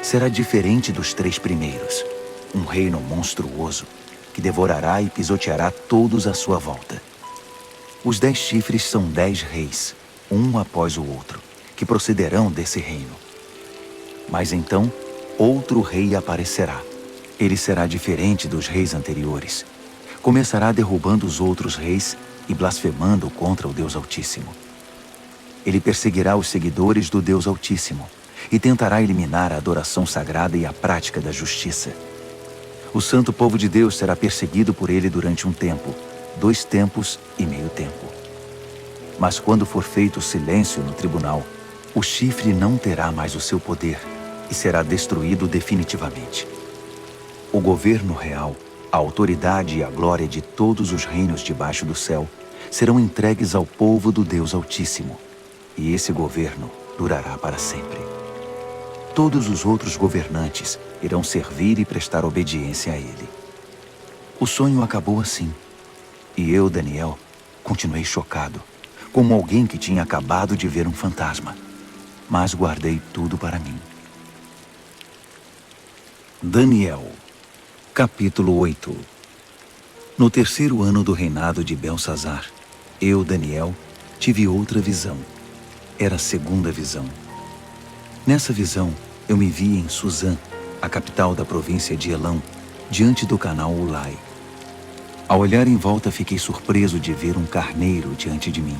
Será diferente dos 3 primeiros, um reino monstruoso que devorará e pisoteará todos à sua volta. Os 10 chifres são 10 reis, um após o outro, que procederão desse reino. Mas então, outro rei aparecerá. Ele será diferente dos reis anteriores. Começará derrubando os outros reis e blasfemando contra o Deus Altíssimo. Ele perseguirá os seguidores do Deus Altíssimo e tentará eliminar a adoração sagrada e a prática da justiça. O santo povo de Deus será perseguido por ele durante um tempo, 2 tempos e meio tempo. Mas quando for feito silêncio no tribunal, o chifre não terá mais o seu poder e será destruído definitivamente. O governo real, a autoridade e a glória de todos os reinos debaixo do céu serão entregues ao povo do Deus Altíssimo, e esse governo durará para sempre. Todos os outros governantes irão servir e prestar obediência a ele. O sonho acabou assim, e eu, Daniel, continuei chocado, como alguém que tinha acabado de ver um fantasma. Mas guardei tudo para mim. Daniel, capítulo 8. No terceiro ano do reinado de Belsazar, eu, Daniel, tive outra visão. Era a segunda visão. Nessa visão, eu me vi em Suzã, a capital da província de Elão, diante do canal Ulai. Ao olhar em volta, fiquei surpreso de ver um carneiro diante de mim.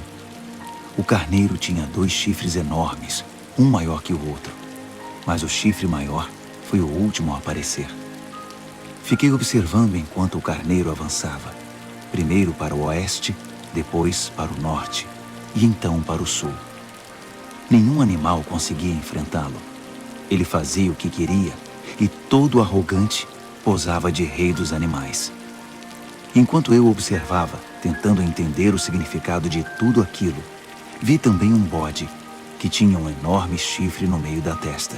O carneiro tinha 2 chifres enormes, um maior que o outro, mas o chifre maior foi o último a aparecer. Fiquei observando enquanto o carneiro avançava, primeiro para o oeste, depois para o norte e então para o sul. Nenhum animal conseguia enfrentá-lo. Ele fazia o que queria e, todo arrogante, posava de rei dos animais. Enquanto eu observava, tentando entender o significado de tudo aquilo, vi também um bode que tinha um enorme chifre no meio da testa.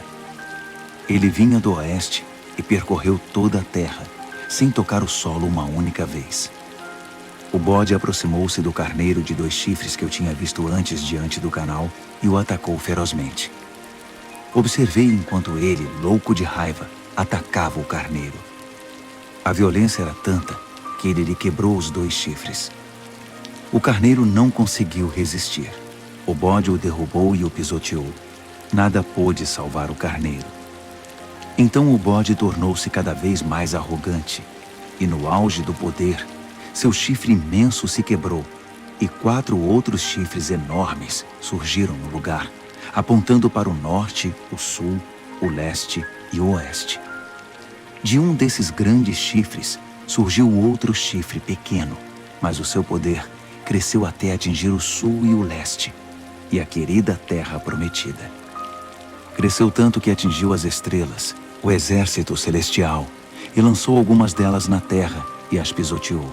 Ele vinha do oeste e percorreu toda a terra, sem tocar o solo uma única vez. O bode aproximou-se do carneiro de 2 chifres que eu tinha visto antes diante do canal e o atacou ferozmente. Observei enquanto ele, louco de raiva, atacava o carneiro. A violência era tanta que ele lhe quebrou os 2 chifres. O carneiro não conseguiu resistir. O bode o derrubou e o pisoteou. Nada pôde salvar o carneiro. Então o bode tornou-se cada vez mais arrogante, e no auge do poder, seu chifre imenso se quebrou, e 4 outros chifres enormes surgiram no lugar, apontando para o norte, o sul, o leste e o oeste. De um desses grandes chifres surgiu outro chifre pequeno, mas o seu poder cresceu até atingir o sul e o leste, e a querida terra prometida. Cresceu tanto que atingiu as estrelas, o exército celestial, e lançou algumas delas na terra e as pisoteou.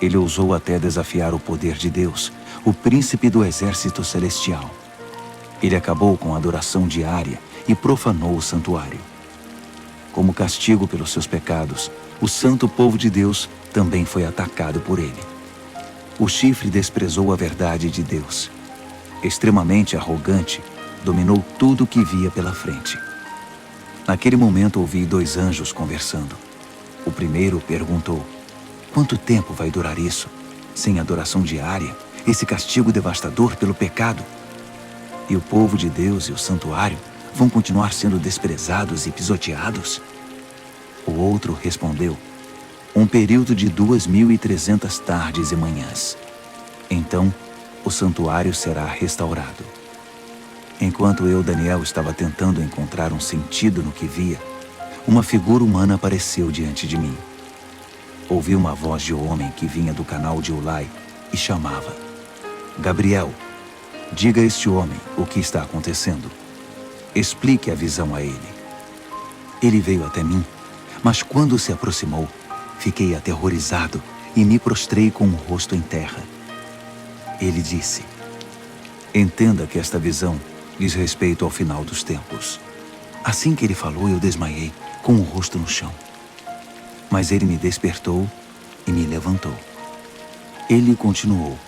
Ele ousou até desafiar o poder de Deus, o príncipe do exército celestial. Ele acabou com a adoração diária e profanou o santuário. Como castigo pelos seus pecados, o santo povo de Deus também foi atacado por ele. O chifre desprezou a verdade de Deus. Extremamente arrogante, dominou tudo o que via pela frente. Naquele momento ouvi 2 anjos conversando. O primeiro perguntou: quanto tempo vai durar isso? Sem adoração diária, esse castigo devastador pelo pecado? E o povo de Deus e o santuário vão continuar sendo desprezados e pisoteados? O outro respondeu: um período de 2.300 tardes e manhãs. Então, o santuário será restaurado. Enquanto eu, Daniel, estava tentando encontrar um sentido no que via, uma figura humana apareceu diante de mim. Ouvi uma voz de homem que vinha do canal de Ulai e chamava: Gabriel, diga a este homem o que está acontecendo. Explique a visão a ele. Ele veio até mim, mas quando se aproximou, fiquei aterrorizado e me prostrei com o rosto em terra. Ele disse: entenda que esta visão diz respeito ao final dos tempos. Assim que ele falou, eu desmaiei, com o rosto no chão. Mas ele me despertou e me levantou. Ele continuou: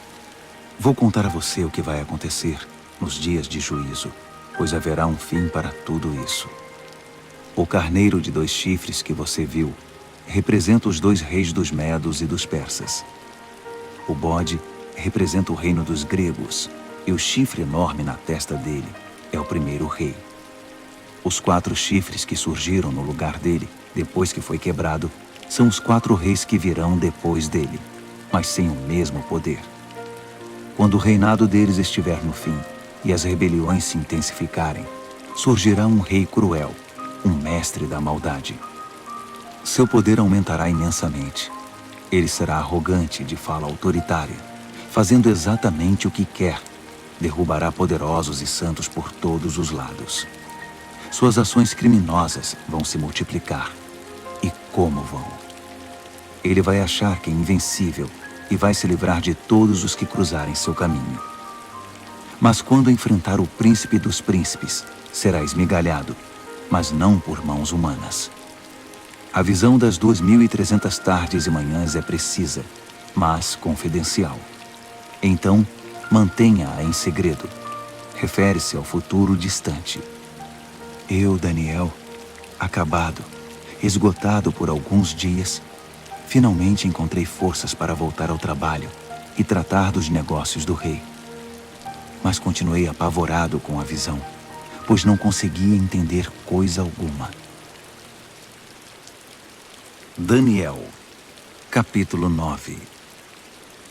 vou contar a você o que vai acontecer nos dias de juízo, pois haverá um fim para tudo isso. O carneiro de 2 chifres que você viu representa os 2 reis dos Medos e dos Persas. O bode representa o reino dos gregos, e o chifre enorme na testa dele é o primeiro rei. Os 4 chifres que surgiram no lugar dele, depois que foi quebrado, são os 4 reis que virão depois dele, mas sem o mesmo poder. Quando o reinado deles estiver no fim e as rebeliões se intensificarem, surgirá um rei cruel, um mestre da maldade. Seu poder aumentará imensamente. Ele será arrogante, de fala autoritária, fazendo exatamente o que quer. Derrubará poderosos e santos por todos os lados. Suas ações criminosas vão se multiplicar. E como vão? Ele vai achar que é invencível e vai se livrar de todos os que cruzarem seu caminho. Mas quando enfrentar o príncipe dos príncipes, será esmigalhado, mas não por mãos humanas. A visão das 2.300 tardes e manhãs é precisa, mas confidencial. Então, Mantenha-a em segredo. Refere-se ao futuro distante. Eu, Daniel, acabado, esgotado por alguns dias, finalmente encontrei forças para voltar ao trabalho e tratar dos negócios do rei. Mas continuei apavorado com a visão, pois não conseguia entender coisa alguma. Daniel, capítulo 9.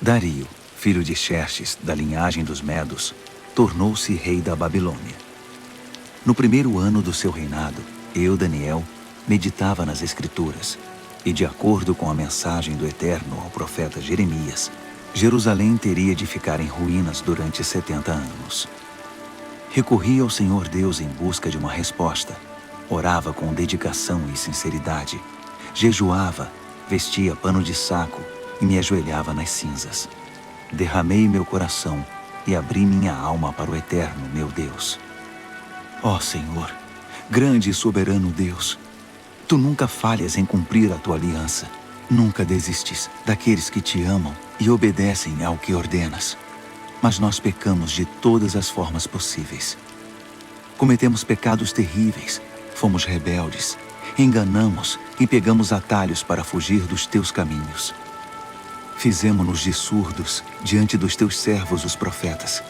Dario, filho de Xerxes, da linhagem dos Medos, tornou-se rei da Babilônia. No primeiro ano do seu reinado, eu, Daniel, meditava nas Escrituras, e de acordo com a mensagem do Eterno ao profeta Jeremias, Jerusalém teria de ficar em ruínas durante 70 anos. Recorri ao Senhor Deus em busca de uma resposta. Orava com dedicação e sinceridade. Jejuava, vestia pano de saco e me ajoelhava nas cinzas. Derramei meu coração e abri minha alma para o Eterno, meu Deus. Ó Senhor, grande e soberano Deus, Tu nunca falhas em cumprir a Tua aliança. Nunca desistes daqueles que Te amam e obedecem ao que ordenas. Mas nós pecamos de todas as formas possíveis. Cometemos pecados terríveis, fomos rebeldes, enganamos e pegamos atalhos para fugir dos Teus caminhos. Fizemo-nos de surdos diante dos Teus servos, os profetas,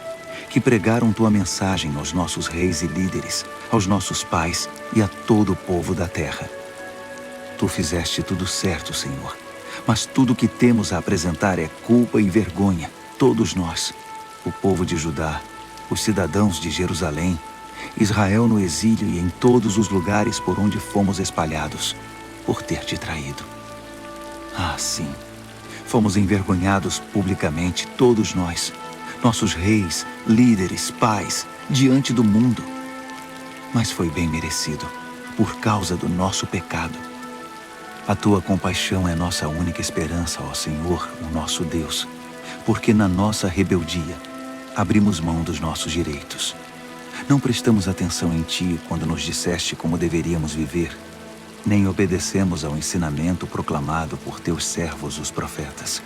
que pregaram Tua mensagem aos nossos reis e líderes, aos nossos pais e a todo o povo da terra. Tu fizeste tudo certo, Senhor, mas tudo que temos a apresentar é culpa e vergonha, todos nós, o povo de Judá, os cidadãos de Jerusalém, Israel no exílio e em todos os lugares por onde fomos espalhados, por ter Te traído. Ah, sim, fomos envergonhados publicamente, todos nós, nossos reis, líderes, pais, diante do mundo. Mas foi bem merecido, por causa do nosso pecado. A Tua compaixão é nossa única esperança, ó Senhor, o nosso Deus, porque na nossa rebeldia abrimos mão dos nossos direitos. Não prestamos atenção em Ti quando nos disseste como deveríamos viver, nem obedecemos ao ensinamento proclamado por Teus servos, os profetas.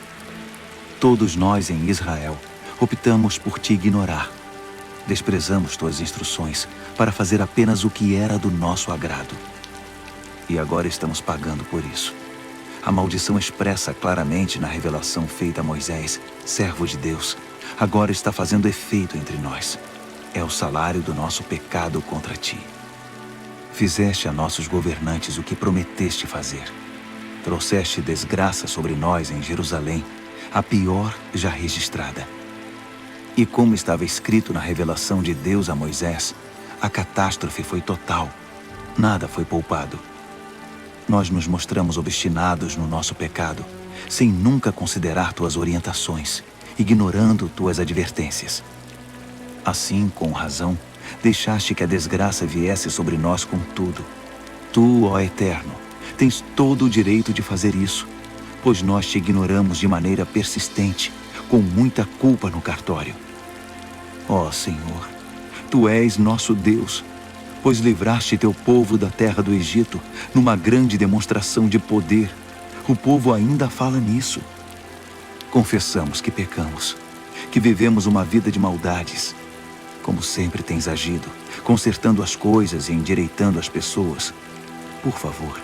Todos nós em Israel optamos por Te ignorar. Desprezamos Tuas instruções para fazer apenas o que era do nosso agrado. E agora estamos pagando por isso. A maldição expressa claramente na revelação feita a Moisés, servo de Deus, agora está fazendo efeito entre nós. É o salário do nosso pecado contra Ti. Fizeste a nossos governantes o que prometeste fazer. Trouxeste desgraça sobre nós em Jerusalém, a pior já registrada. E como estava escrito na revelação de Deus a Moisés, a catástrofe foi total. Nada foi poupado. Nós nos mostramos obstinados no nosso pecado, sem nunca considerar Tuas orientações, ignorando Tuas advertências. Assim, com razão, deixaste que a desgraça viesse sobre nós com tudo. Tu, ó Eterno, tens todo o direito de fazer isso, pois nós Te ignoramos de maneira persistente, com muita culpa no cartório. Ó Senhor, Tu és nosso Deus, pois livraste Teu povo da terra do Egito numa grande demonstração de poder. O povo ainda fala nisso. Confessamos que pecamos, que vivemos uma vida de maldades. Como sempre tens agido, consertando as coisas e endireitando as pessoas. Por favor,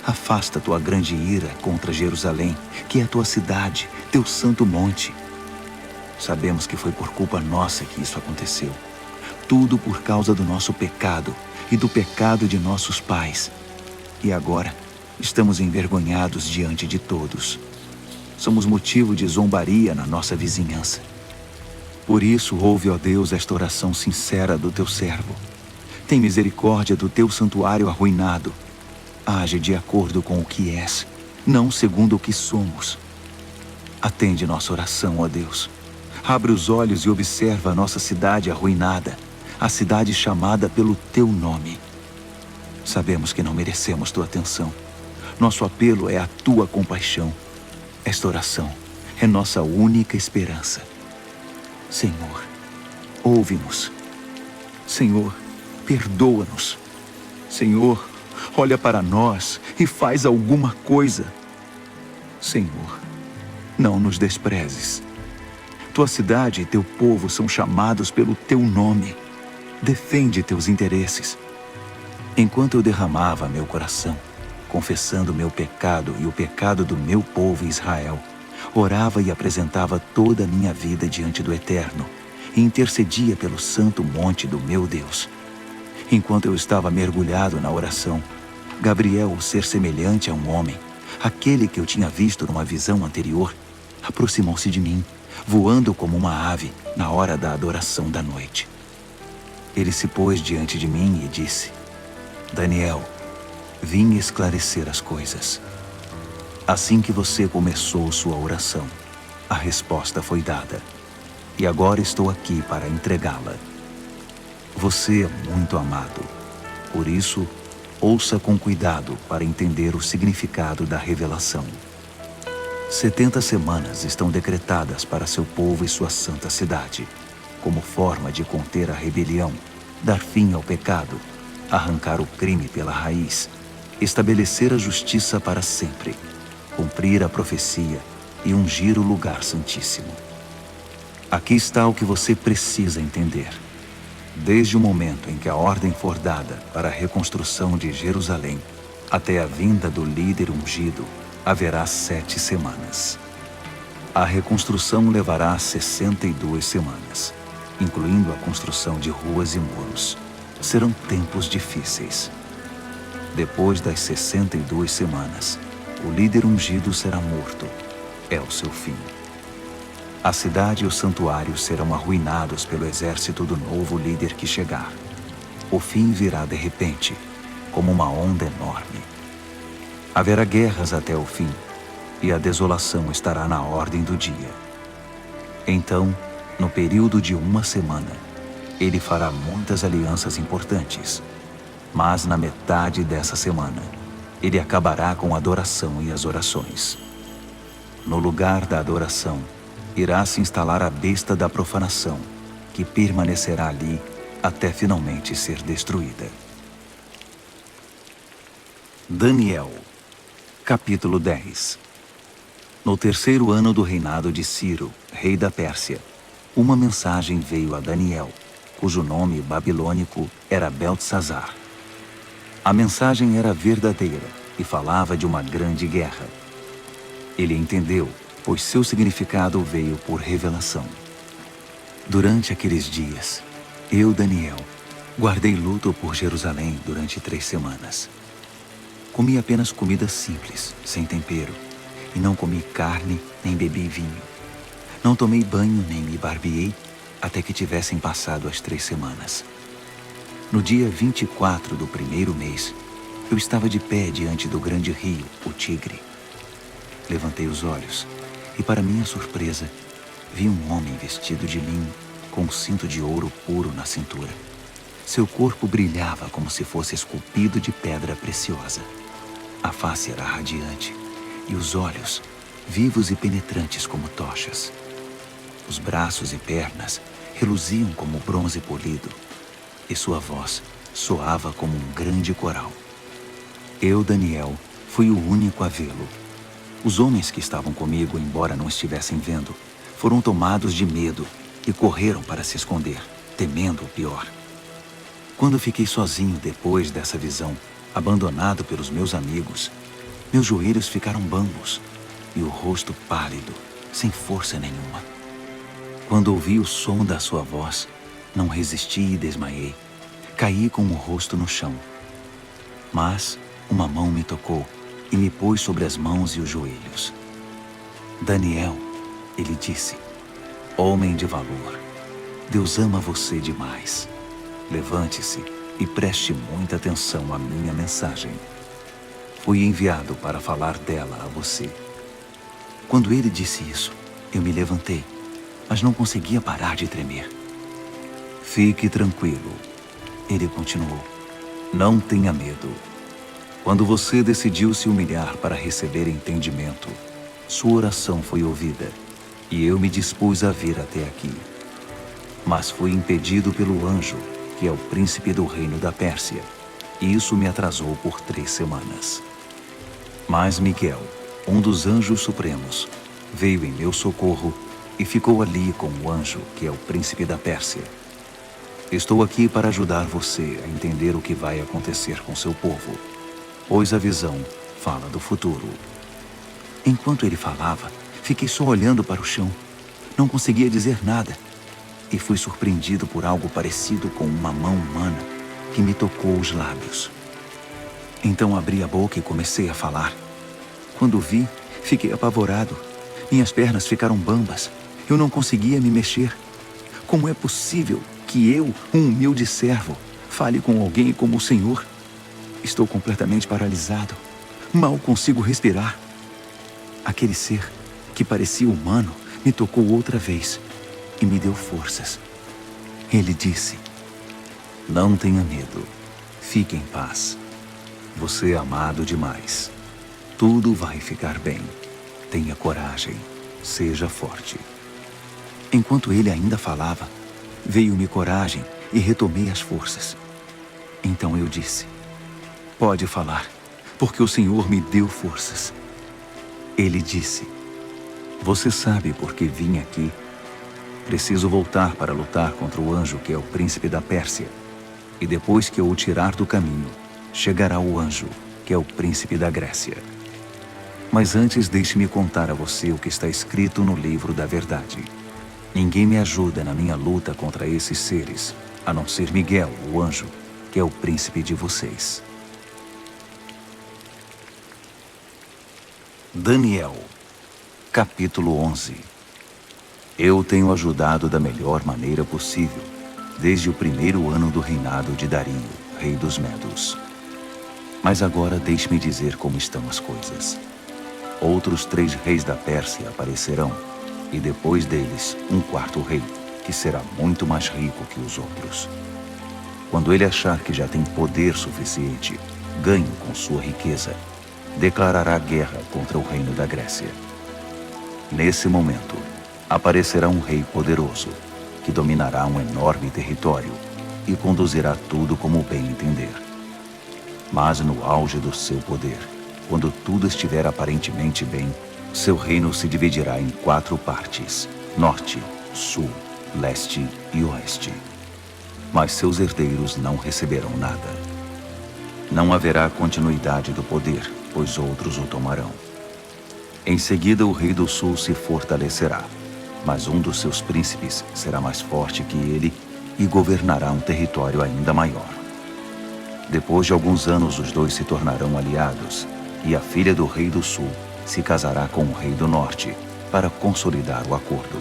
afasta Tua grande ira contra Jerusalém, que é a Tua cidade, Teu santo monte. Sabemos que foi por culpa nossa que isso aconteceu. Tudo por causa do nosso pecado e do pecado de nossos pais. E agora estamos envergonhados diante de todos. Somos motivo de zombaria na nossa vizinhança. Por isso, ouve, ó Deus, esta oração sincera do Teu servo. Tem misericórdia do Teu santuário arruinado. Age de acordo com o que és, não segundo o que somos. Atende nossa oração, ó Deus. Abre os olhos e observa a nossa cidade arruinada, a cidade chamada pelo Teu nome. Sabemos que não merecemos Tua atenção. Nosso apelo é a Tua compaixão. Esta oração é nossa única esperança. Senhor, ouve-nos. Senhor, perdoa-nos. Senhor, olha para nós e faz alguma coisa. Senhor, não nos desprezes. Tua cidade e teu povo são chamados pelo teu nome. Defende teus interesses. Enquanto eu derramava meu coração, confessando meu pecado e o pecado do meu povo Israel, orava e apresentava toda a minha vida diante do Eterno e intercedia pelo santo monte do meu Deus. Enquanto eu estava mergulhado na oração, Gabriel, o ser semelhante a um homem, aquele que eu tinha visto numa visão anterior, aproximou-se de mim, voando como uma ave na hora da adoração da noite. Ele se pôs diante de mim e disse: Daniel, vim esclarecer as coisas. Assim que você começou sua oração, a resposta foi dada, e agora estou aqui para entregá-la. Você é muito amado, por isso, ouça com cuidado para entender o significado da revelação. 70 semanas estão decretadas para seu povo e sua santa cidade, como forma de conter a rebelião, dar fim ao pecado, arrancar o crime pela raiz, estabelecer a justiça para sempre, cumprir a profecia e ungir o lugar santíssimo. Aqui está o que você precisa entender. Desde o momento em que a ordem for dada para a reconstrução de Jerusalém até a vinda do líder ungido, haverá 7 semanas. A reconstrução levará 62 semanas, incluindo a construção de ruas e muros. Serão tempos difíceis. Depois das 62 semanas, o líder ungido será morto. É o seu fim. A cidade e o santuário serão arruinados pelo exército do novo líder que chegar. O fim virá de repente, como uma onda enorme. Haverá guerras até o fim, e a desolação estará na ordem do dia. Então, no período de 1 semana, ele fará muitas alianças importantes. Mas na metade dessa semana, ele acabará com a adoração e as orações. No lugar da adoração, irá se instalar a besta da profanação, que permanecerá ali até finalmente ser destruída. Daniel, capítulo 10. No 3º ano do reinado de Ciro, rei da Pérsia, uma mensagem veio a Daniel, cujo nome babilônico era Beltesazar. A mensagem era verdadeira e falava de uma grande guerra. Ele entendeu, pois seu significado veio por revelação. Durante aqueles dias, eu, Daniel, guardei luto por Jerusalém durante 3 semanas. Comi apenas comida simples, sem tempero, e não comi carne nem bebi vinho. Não tomei banho nem me barbeei até que tivessem passado as 3 semanas. No dia 24 do 1º mês, eu estava de pé diante do grande rio, o Tigre. Levantei os olhos e, para minha surpresa, vi um homem vestido de linho, com um cinto de ouro puro na cintura. Seu corpo brilhava como se fosse esculpido de pedra preciosa. A face era radiante e os olhos, vivos e penetrantes como tochas. Os braços e pernas reluziam como bronze polido, e sua voz soava como um grande coral. Eu, Daniel, fui o único a vê-lo. Os homens que estavam comigo, embora não estivessem vendo, foram tomados de medo e correram para se esconder, temendo o pior. Quando fiquei sozinho depois dessa visão, abandonado pelos meus amigos, meus joelhos ficaram bambos e o rosto pálido, sem força nenhuma. Quando ouvi o som da sua voz, não resisti e desmaiei. Caí com o rosto no chão. Mas uma mão me tocou e me pôs sobre as mãos e os joelhos. Daniel, ele disse, homem de valor, Deus ama você demais. Levante-se e preste muita atenção à minha mensagem. Fui enviado para falar dela a você. Quando ele disse isso, eu me levantei, mas não conseguia parar de tremer. Fique tranquilo, ele continuou. Não tenha medo. Quando você decidiu se humilhar para receber entendimento, sua oração foi ouvida, e eu me dispus a vir até aqui. Mas fui impedido pelo anjo, que é o príncipe do reino da Pérsia, e isso me atrasou por 3 semanas. Mas Miguel, um dos anjos supremos, veio em meu socorro e ficou ali com o anjo, que é o príncipe da Pérsia. Estou aqui para ajudar você a entender o que vai acontecer com seu povo, pois a visão fala do futuro. Enquanto ele falava, fiquei só olhando para o chão. Não conseguia dizer nada. E fui surpreendido por algo parecido com uma mão humana que me tocou os lábios. Então abri a boca e comecei a falar. Quando vi, fiquei apavorado. Minhas pernas ficaram bambas. Eu não conseguia me mexer. Como é possível que eu, um humilde servo, fale com alguém como o Senhor? Estou completamente paralisado. Mal consigo respirar. Aquele ser, que parecia humano, me tocou outra vez e me deu forças. Ele disse: "Não tenha medo. Fique em paz. Você é amado demais. Tudo vai ficar bem. Tenha coragem. Seja forte." Enquanto ele ainda falava, veio-me coragem e retomei as forças. Então eu disse: "Pode falar, porque o Senhor me deu forças." Ele disse: "Você sabe por que vim aqui? Preciso voltar para lutar contra o anjo que é o príncipe da Pérsia. E depois que eu o tirar do caminho, chegará o anjo que é o príncipe da Grécia. Mas antes deixe-me contar a você o que está escrito no livro da verdade. Ninguém me ajuda na minha luta contra esses seres, a não ser Miguel, o anjo, que é o príncipe de vocês." Daniel, capítulo 11. Eu tenho ajudado da melhor maneira possível, desde o primeiro ano do reinado de Dario, rei dos Medos. Mas agora deixe-me dizer como estão as coisas. Outros 3 reis da Pérsia aparecerão, e depois deles um 4º rei, que será muito mais rico que os outros. Quando ele achar que já tem poder suficiente, ganho com sua riqueza, declarará guerra contra o reino da Grécia. Nesse momento, aparecerá um rei poderoso, que dominará um enorme território e conduzirá tudo como bem entender. Mas no auge do seu poder, quando tudo estiver aparentemente bem, seu reino se dividirá em 4 partes: norte, sul, leste e oeste. Mas seus herdeiros não receberão nada. Não haverá continuidade do poder, pois outros o tomarão. Em seguida, o rei do sul se fortalecerá, mas um dos seus príncipes será mais forte que ele e governará um território ainda maior. Depois de alguns anos, os dois se tornarão aliados, e a filha do rei do sul se casará com o rei do norte para consolidar o acordo.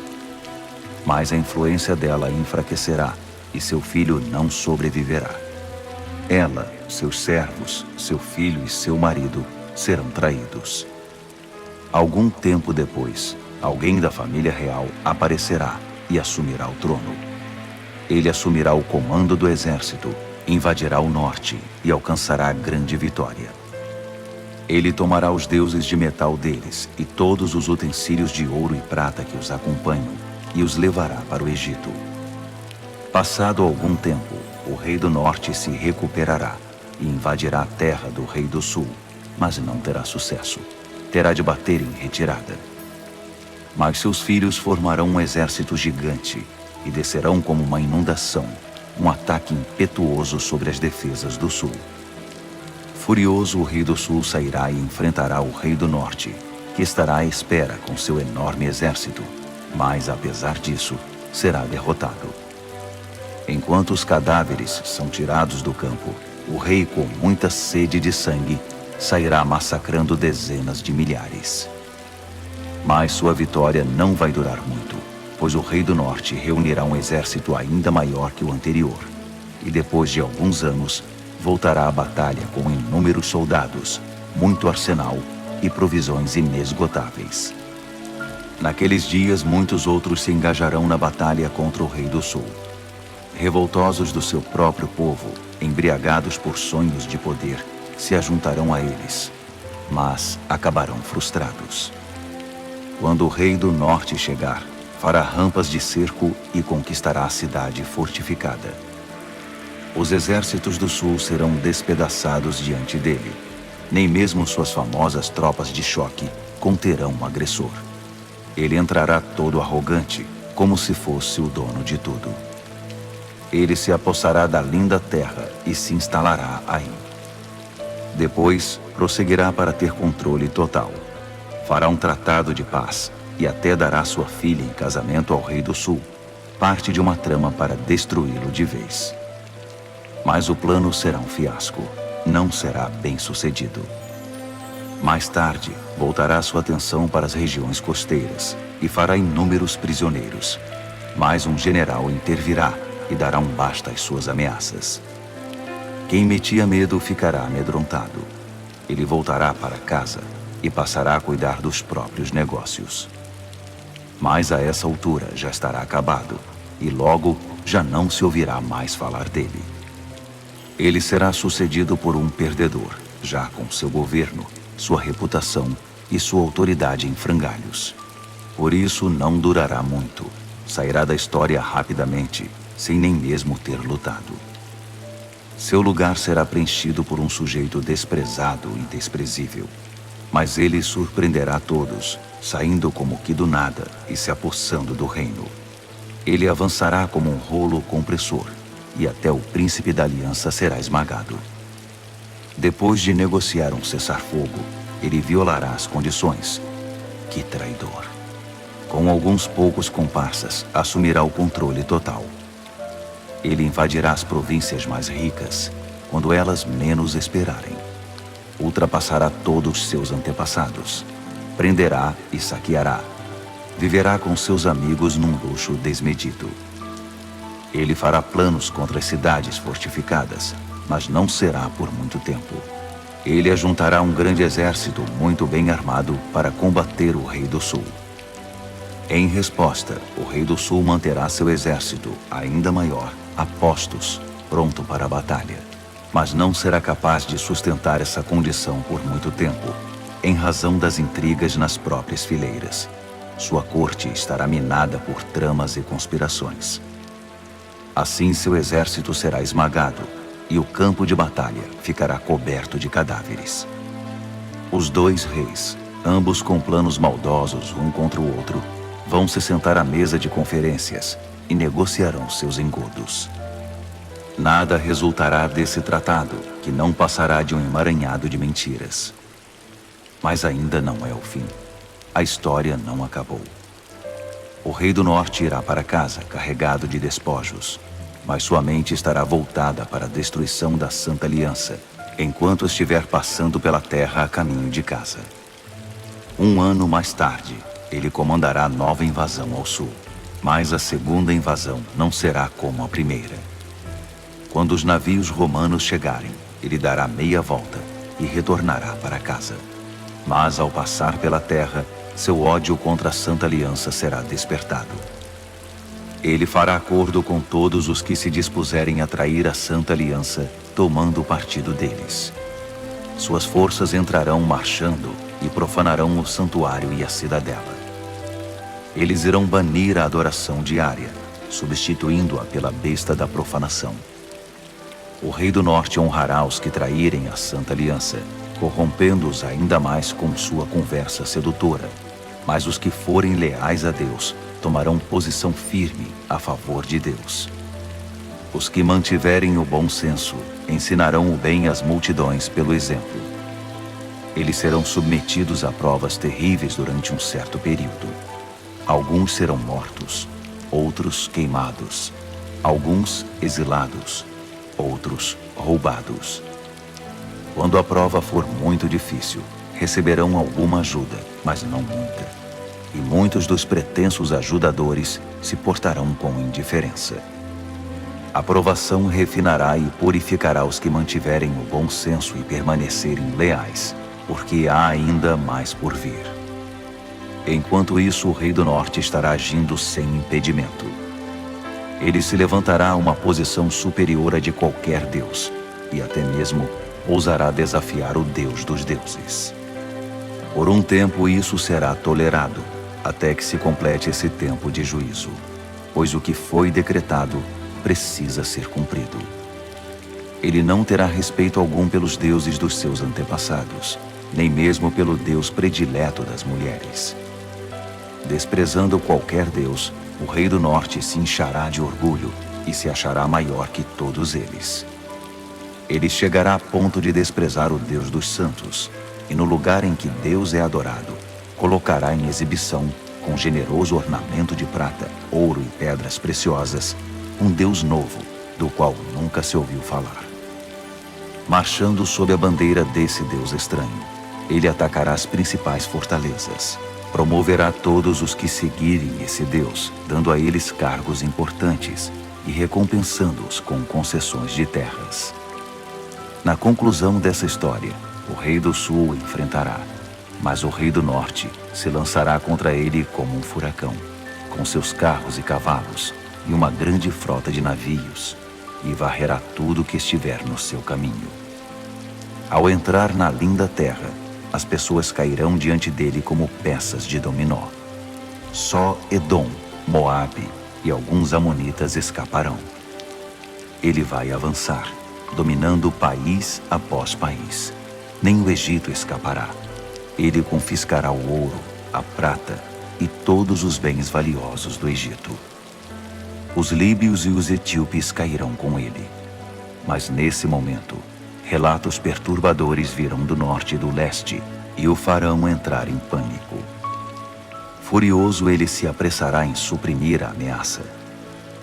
Mas a influência dela enfraquecerá e seu filho não sobreviverá. Ela, seus servos, seu filho e seu marido serão traídos. Algum tempo depois, alguém da família real aparecerá e assumirá o trono. Ele assumirá o comando do exército, invadirá o norte e alcançará grande vitória. Ele tomará os deuses de metal deles e todos os utensílios de ouro e prata que os acompanham e os levará para o Egito. Passado algum tempo, o rei do norte se recuperará e invadirá a terra do rei do sul, mas não terá sucesso. Terá de bater em retirada. Mas seus filhos formarão um exército gigante e descerão como uma inundação, um ataque impetuoso sobre as defesas do sul. Furioso, o rei do sul sairá e enfrentará o rei do norte, que estará à espera com seu enorme exército, mas apesar disso, será derrotado. Enquanto os cadáveres são tirados do campo, o rei, com muita sede de sangue, sairá massacrando dezenas de milhares. Mas sua vitória não vai durar muito, pois o rei do norte reunirá um exército ainda maior que o anterior, e depois de alguns anos, voltará à batalha com inúmeros soldados, muito arsenal e provisões inesgotáveis. Naqueles dias, muitos outros se engajarão na batalha contra o rei do sul. Revoltosos do seu próprio povo, embriagados por sonhos de poder, se ajuntarão a eles, mas acabarão frustrados. Quando o rei do norte chegar, fará rampas de cerco e conquistará a cidade fortificada. Os exércitos do sul serão despedaçados diante dele. Nem mesmo suas famosas tropas de choque conterão o agressor. Ele entrará todo arrogante, como se fosse o dono de tudo. Ele se apossará da linda terra e se instalará aí. Depois, prosseguirá para ter controle total. Fará um tratado de paz e até dará sua filha em casamento ao rei do sul, parte de uma trama para destruí-lo de vez. Mas o plano será um fiasco, não será bem sucedido. Mais tarde, voltará sua atenção para as regiões costeiras e fará inúmeros prisioneiros. Mas um general intervirá e dará um basta às suas ameaças. Quem metia medo ficará amedrontado. Ele voltará para casa e passará a cuidar dos próprios negócios. Mas a essa altura já estará acabado e logo já não se ouvirá mais falar dele. Ele será sucedido por um perdedor, já com seu governo, sua reputação e sua autoridade em frangalhos. Por isso não durará muito. Sairá da história rapidamente, sem nem mesmo ter lutado. Seu lugar será preenchido por um sujeito desprezado e desprezível. Mas ele surpreenderá todos, saindo como que do nada e se apossando do reino. Ele avançará como um rolo compressor, e até o príncipe da aliança será esmagado. Depois de negociar um cessar-fogo, ele violará as condições. Que traidor! Com alguns poucos comparsas, assumirá o controle total. Ele invadirá as províncias mais ricas, quando elas menos esperarem. Ultrapassará todos seus antepassados. Prenderá e saqueará. Viverá com seus amigos num luxo desmedido. Ele fará planos contra as cidades fortificadas, mas não será por muito tempo. Ele ajuntará um grande exército muito bem armado para combater o Rei do Sul. Em resposta, o Rei do Sul manterá seu exército, ainda maior, a postos, pronto para a batalha. Mas não será capaz de sustentar essa condição por muito tempo, em razão das intrigas nas próprias fileiras. Sua corte estará minada por tramas e conspirações. Assim seu exército será esmagado, e o campo de batalha ficará coberto de cadáveres. Os dois reis, ambos com planos maldosos um contra o outro, vão se sentar à mesa de conferências e negociarão seus engodos. Nada resultará desse tratado, que não passará de um emaranhado de mentiras. Mas ainda não é o fim. A história não acabou. O rei do norte irá para casa carregado de despojos, mas sua mente estará voltada para a destruição da Santa Aliança, enquanto estiver passando pela terra a caminho de casa. 1 ano mais tarde, ele comandará nova invasão ao sul, mas a segunda invasão não será como a primeira. Quando os navios romanos chegarem, ele dará meia volta e retornará para casa. Mas ao passar pela terra, seu ódio contra a Santa Aliança será despertado. Ele fará acordo com todos os que se dispuserem a trair a Santa Aliança, tomando o partido deles. Suas forças entrarão marchando e profanarão o santuário e a cidadela. Eles irão banir a adoração diária, substituindo-a pela besta da profanação. O rei do norte honrará os que traírem a Santa Aliança, corrompendo-os ainda mais com sua conversa sedutora. Mas os que forem leais a Deus tomarão posição firme a favor de Deus. Os que mantiverem o bom senso ensinarão o bem às multidões pelo exemplo. Eles serão submetidos a provas terríveis durante um certo período. Alguns serão mortos, outros queimados, alguns exilados, outros roubados. Quando a prova for muito difícil, receberão alguma ajuda, mas não muita. E muitos dos pretensos ajudadores se portarão com indiferença. A provação refinará e purificará os que mantiverem o bom senso e permanecerem leais, porque há ainda mais por vir. Enquanto isso, o rei do norte estará agindo sem impedimento. Ele se levantará a uma posição superior à de qualquer deus, e até mesmo ousará desafiar o Deus dos deuses. Por um tempo isso será tolerado, até que se complete esse tempo de juízo, pois o que foi decretado precisa ser cumprido. Ele não terá respeito algum pelos deuses dos seus antepassados, nem mesmo pelo Deus predileto das mulheres. Desprezando qualquer deus, o rei do norte se inchará de orgulho e se achará maior que todos eles. Ele chegará a ponto de desprezar o Deus dos santos, e no lugar em que Deus é adorado, colocará em exibição, com generoso ornamento de prata, ouro e pedras preciosas, um Deus novo, do qual nunca se ouviu falar. Marchando sob a bandeira desse Deus estranho, ele atacará as principais fortalezas. Promoverá todos os que seguirem esse Deus, dando a eles cargos importantes e recompensando-os com concessões de terras. Na conclusão dessa história, o rei do sul o enfrentará, mas o rei do norte se lançará contra ele como um furacão, com seus carros e cavalos e uma grande frota de navios, e varrerá tudo que estiver no seu caminho. Ao entrar na linda terra, as pessoas cairão diante dele como peças de dominó. Só Edom, Moabe e alguns amonitas escaparão. Ele vai avançar, dominando país após país. Nem o Egito escapará. Ele confiscará o ouro, a prata e todos os bens valiosos do Egito. Os líbios e os etíopes cairão com ele. Mas nesse momento, relatos perturbadores virão do norte e do leste e o farão entrar em pânico. Furioso, ele se apressará em suprimir a ameaça.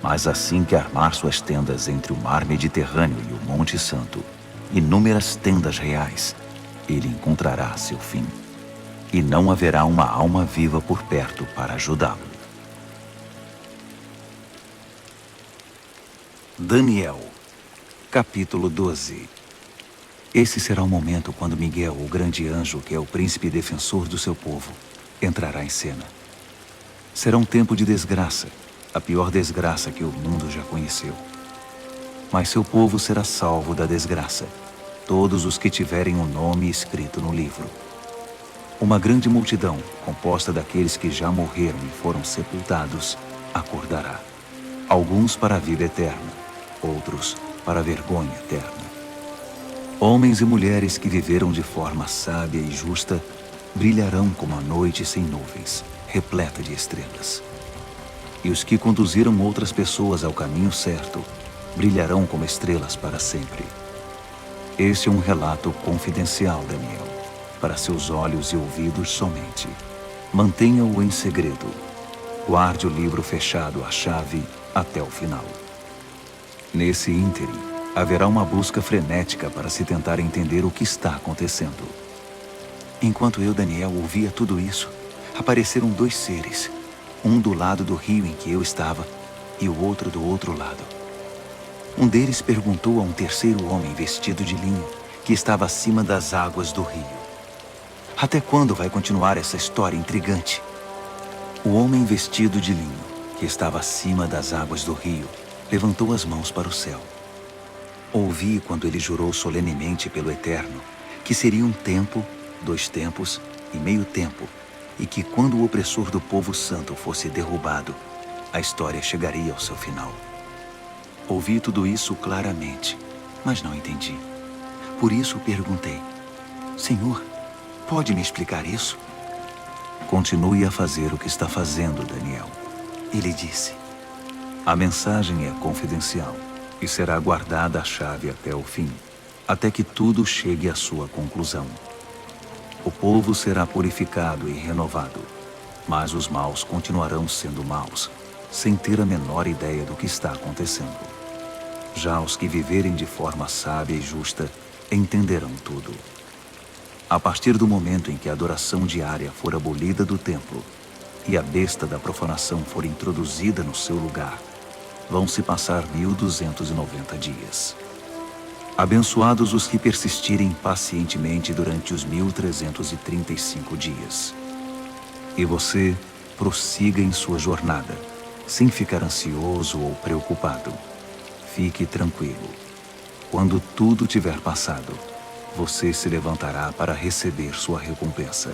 Mas assim que armar suas tendas entre o mar Mediterrâneo e o Monte Santo, inúmeras tendas reais, ele encontrará seu fim. E não haverá uma alma viva por perto para ajudá-lo. Daniel, capítulo 12. Esse será o momento quando Miguel, o grande anjo, que é o príncipe defensor do seu povo, entrará em cena. Será um tempo de desgraça, a pior desgraça que o mundo já conheceu. Mas seu povo será salvo da desgraça, todos os que tiverem o nome escrito no livro. Uma grande multidão, composta daqueles que já morreram e foram sepultados, acordará. Alguns para a vida eterna, outros para a vergonha eterna. Homens e mulheres que viveram de forma sábia e justa brilharão como a noite sem nuvens, repleta de estrelas. E os que conduziram outras pessoas ao caminho certo brilharão como estrelas para sempre. Este é um relato confidencial, Daniel, para seus olhos e ouvidos somente. Mantenha-o em segredo. Guarde o livro fechado à chave até o final. Nesse ínterim, haverá uma busca frenética para se tentar entender o que está acontecendo. Enquanto eu, Daniel, ouvia tudo isso, apareceram dois seres, um do lado do rio em que eu estava e o outro do outro lado. Um deles perguntou a um terceiro homem vestido de linho que estava acima das águas do rio: até quando vai continuar essa história intrigante? O homem vestido de linho, que estava acima das águas do rio, levantou as mãos para o céu. Ouvi quando ele jurou solenemente pelo Eterno que seria um tempo, 2 tempos e meio tempo, e que quando o opressor do povo santo fosse derrubado, a história chegaria ao seu final. Ouvi tudo isso claramente, mas não entendi. Por isso perguntei: Senhor, pode me explicar isso? Continue a fazer o que está fazendo, Daniel. Ele disse: a mensagem é confidencial e será guardada a chave até o fim, até que tudo chegue à sua conclusão. O povo será purificado e renovado, mas os maus continuarão sendo maus, sem ter a menor ideia do que está acontecendo. Já os que viverem de forma sábia e justa entenderão tudo. A partir do momento em que a adoração diária for abolida do templo e a besta da profanação for introduzida no seu lugar, vão se passar 1290 dias. Abençoados os que persistirem pacientemente durante os 1335 dias. E você prossiga em sua jornada, sem ficar ansioso ou preocupado. Fique tranquilo. Quando tudo tiver passado, você se levantará para receber sua recompensa.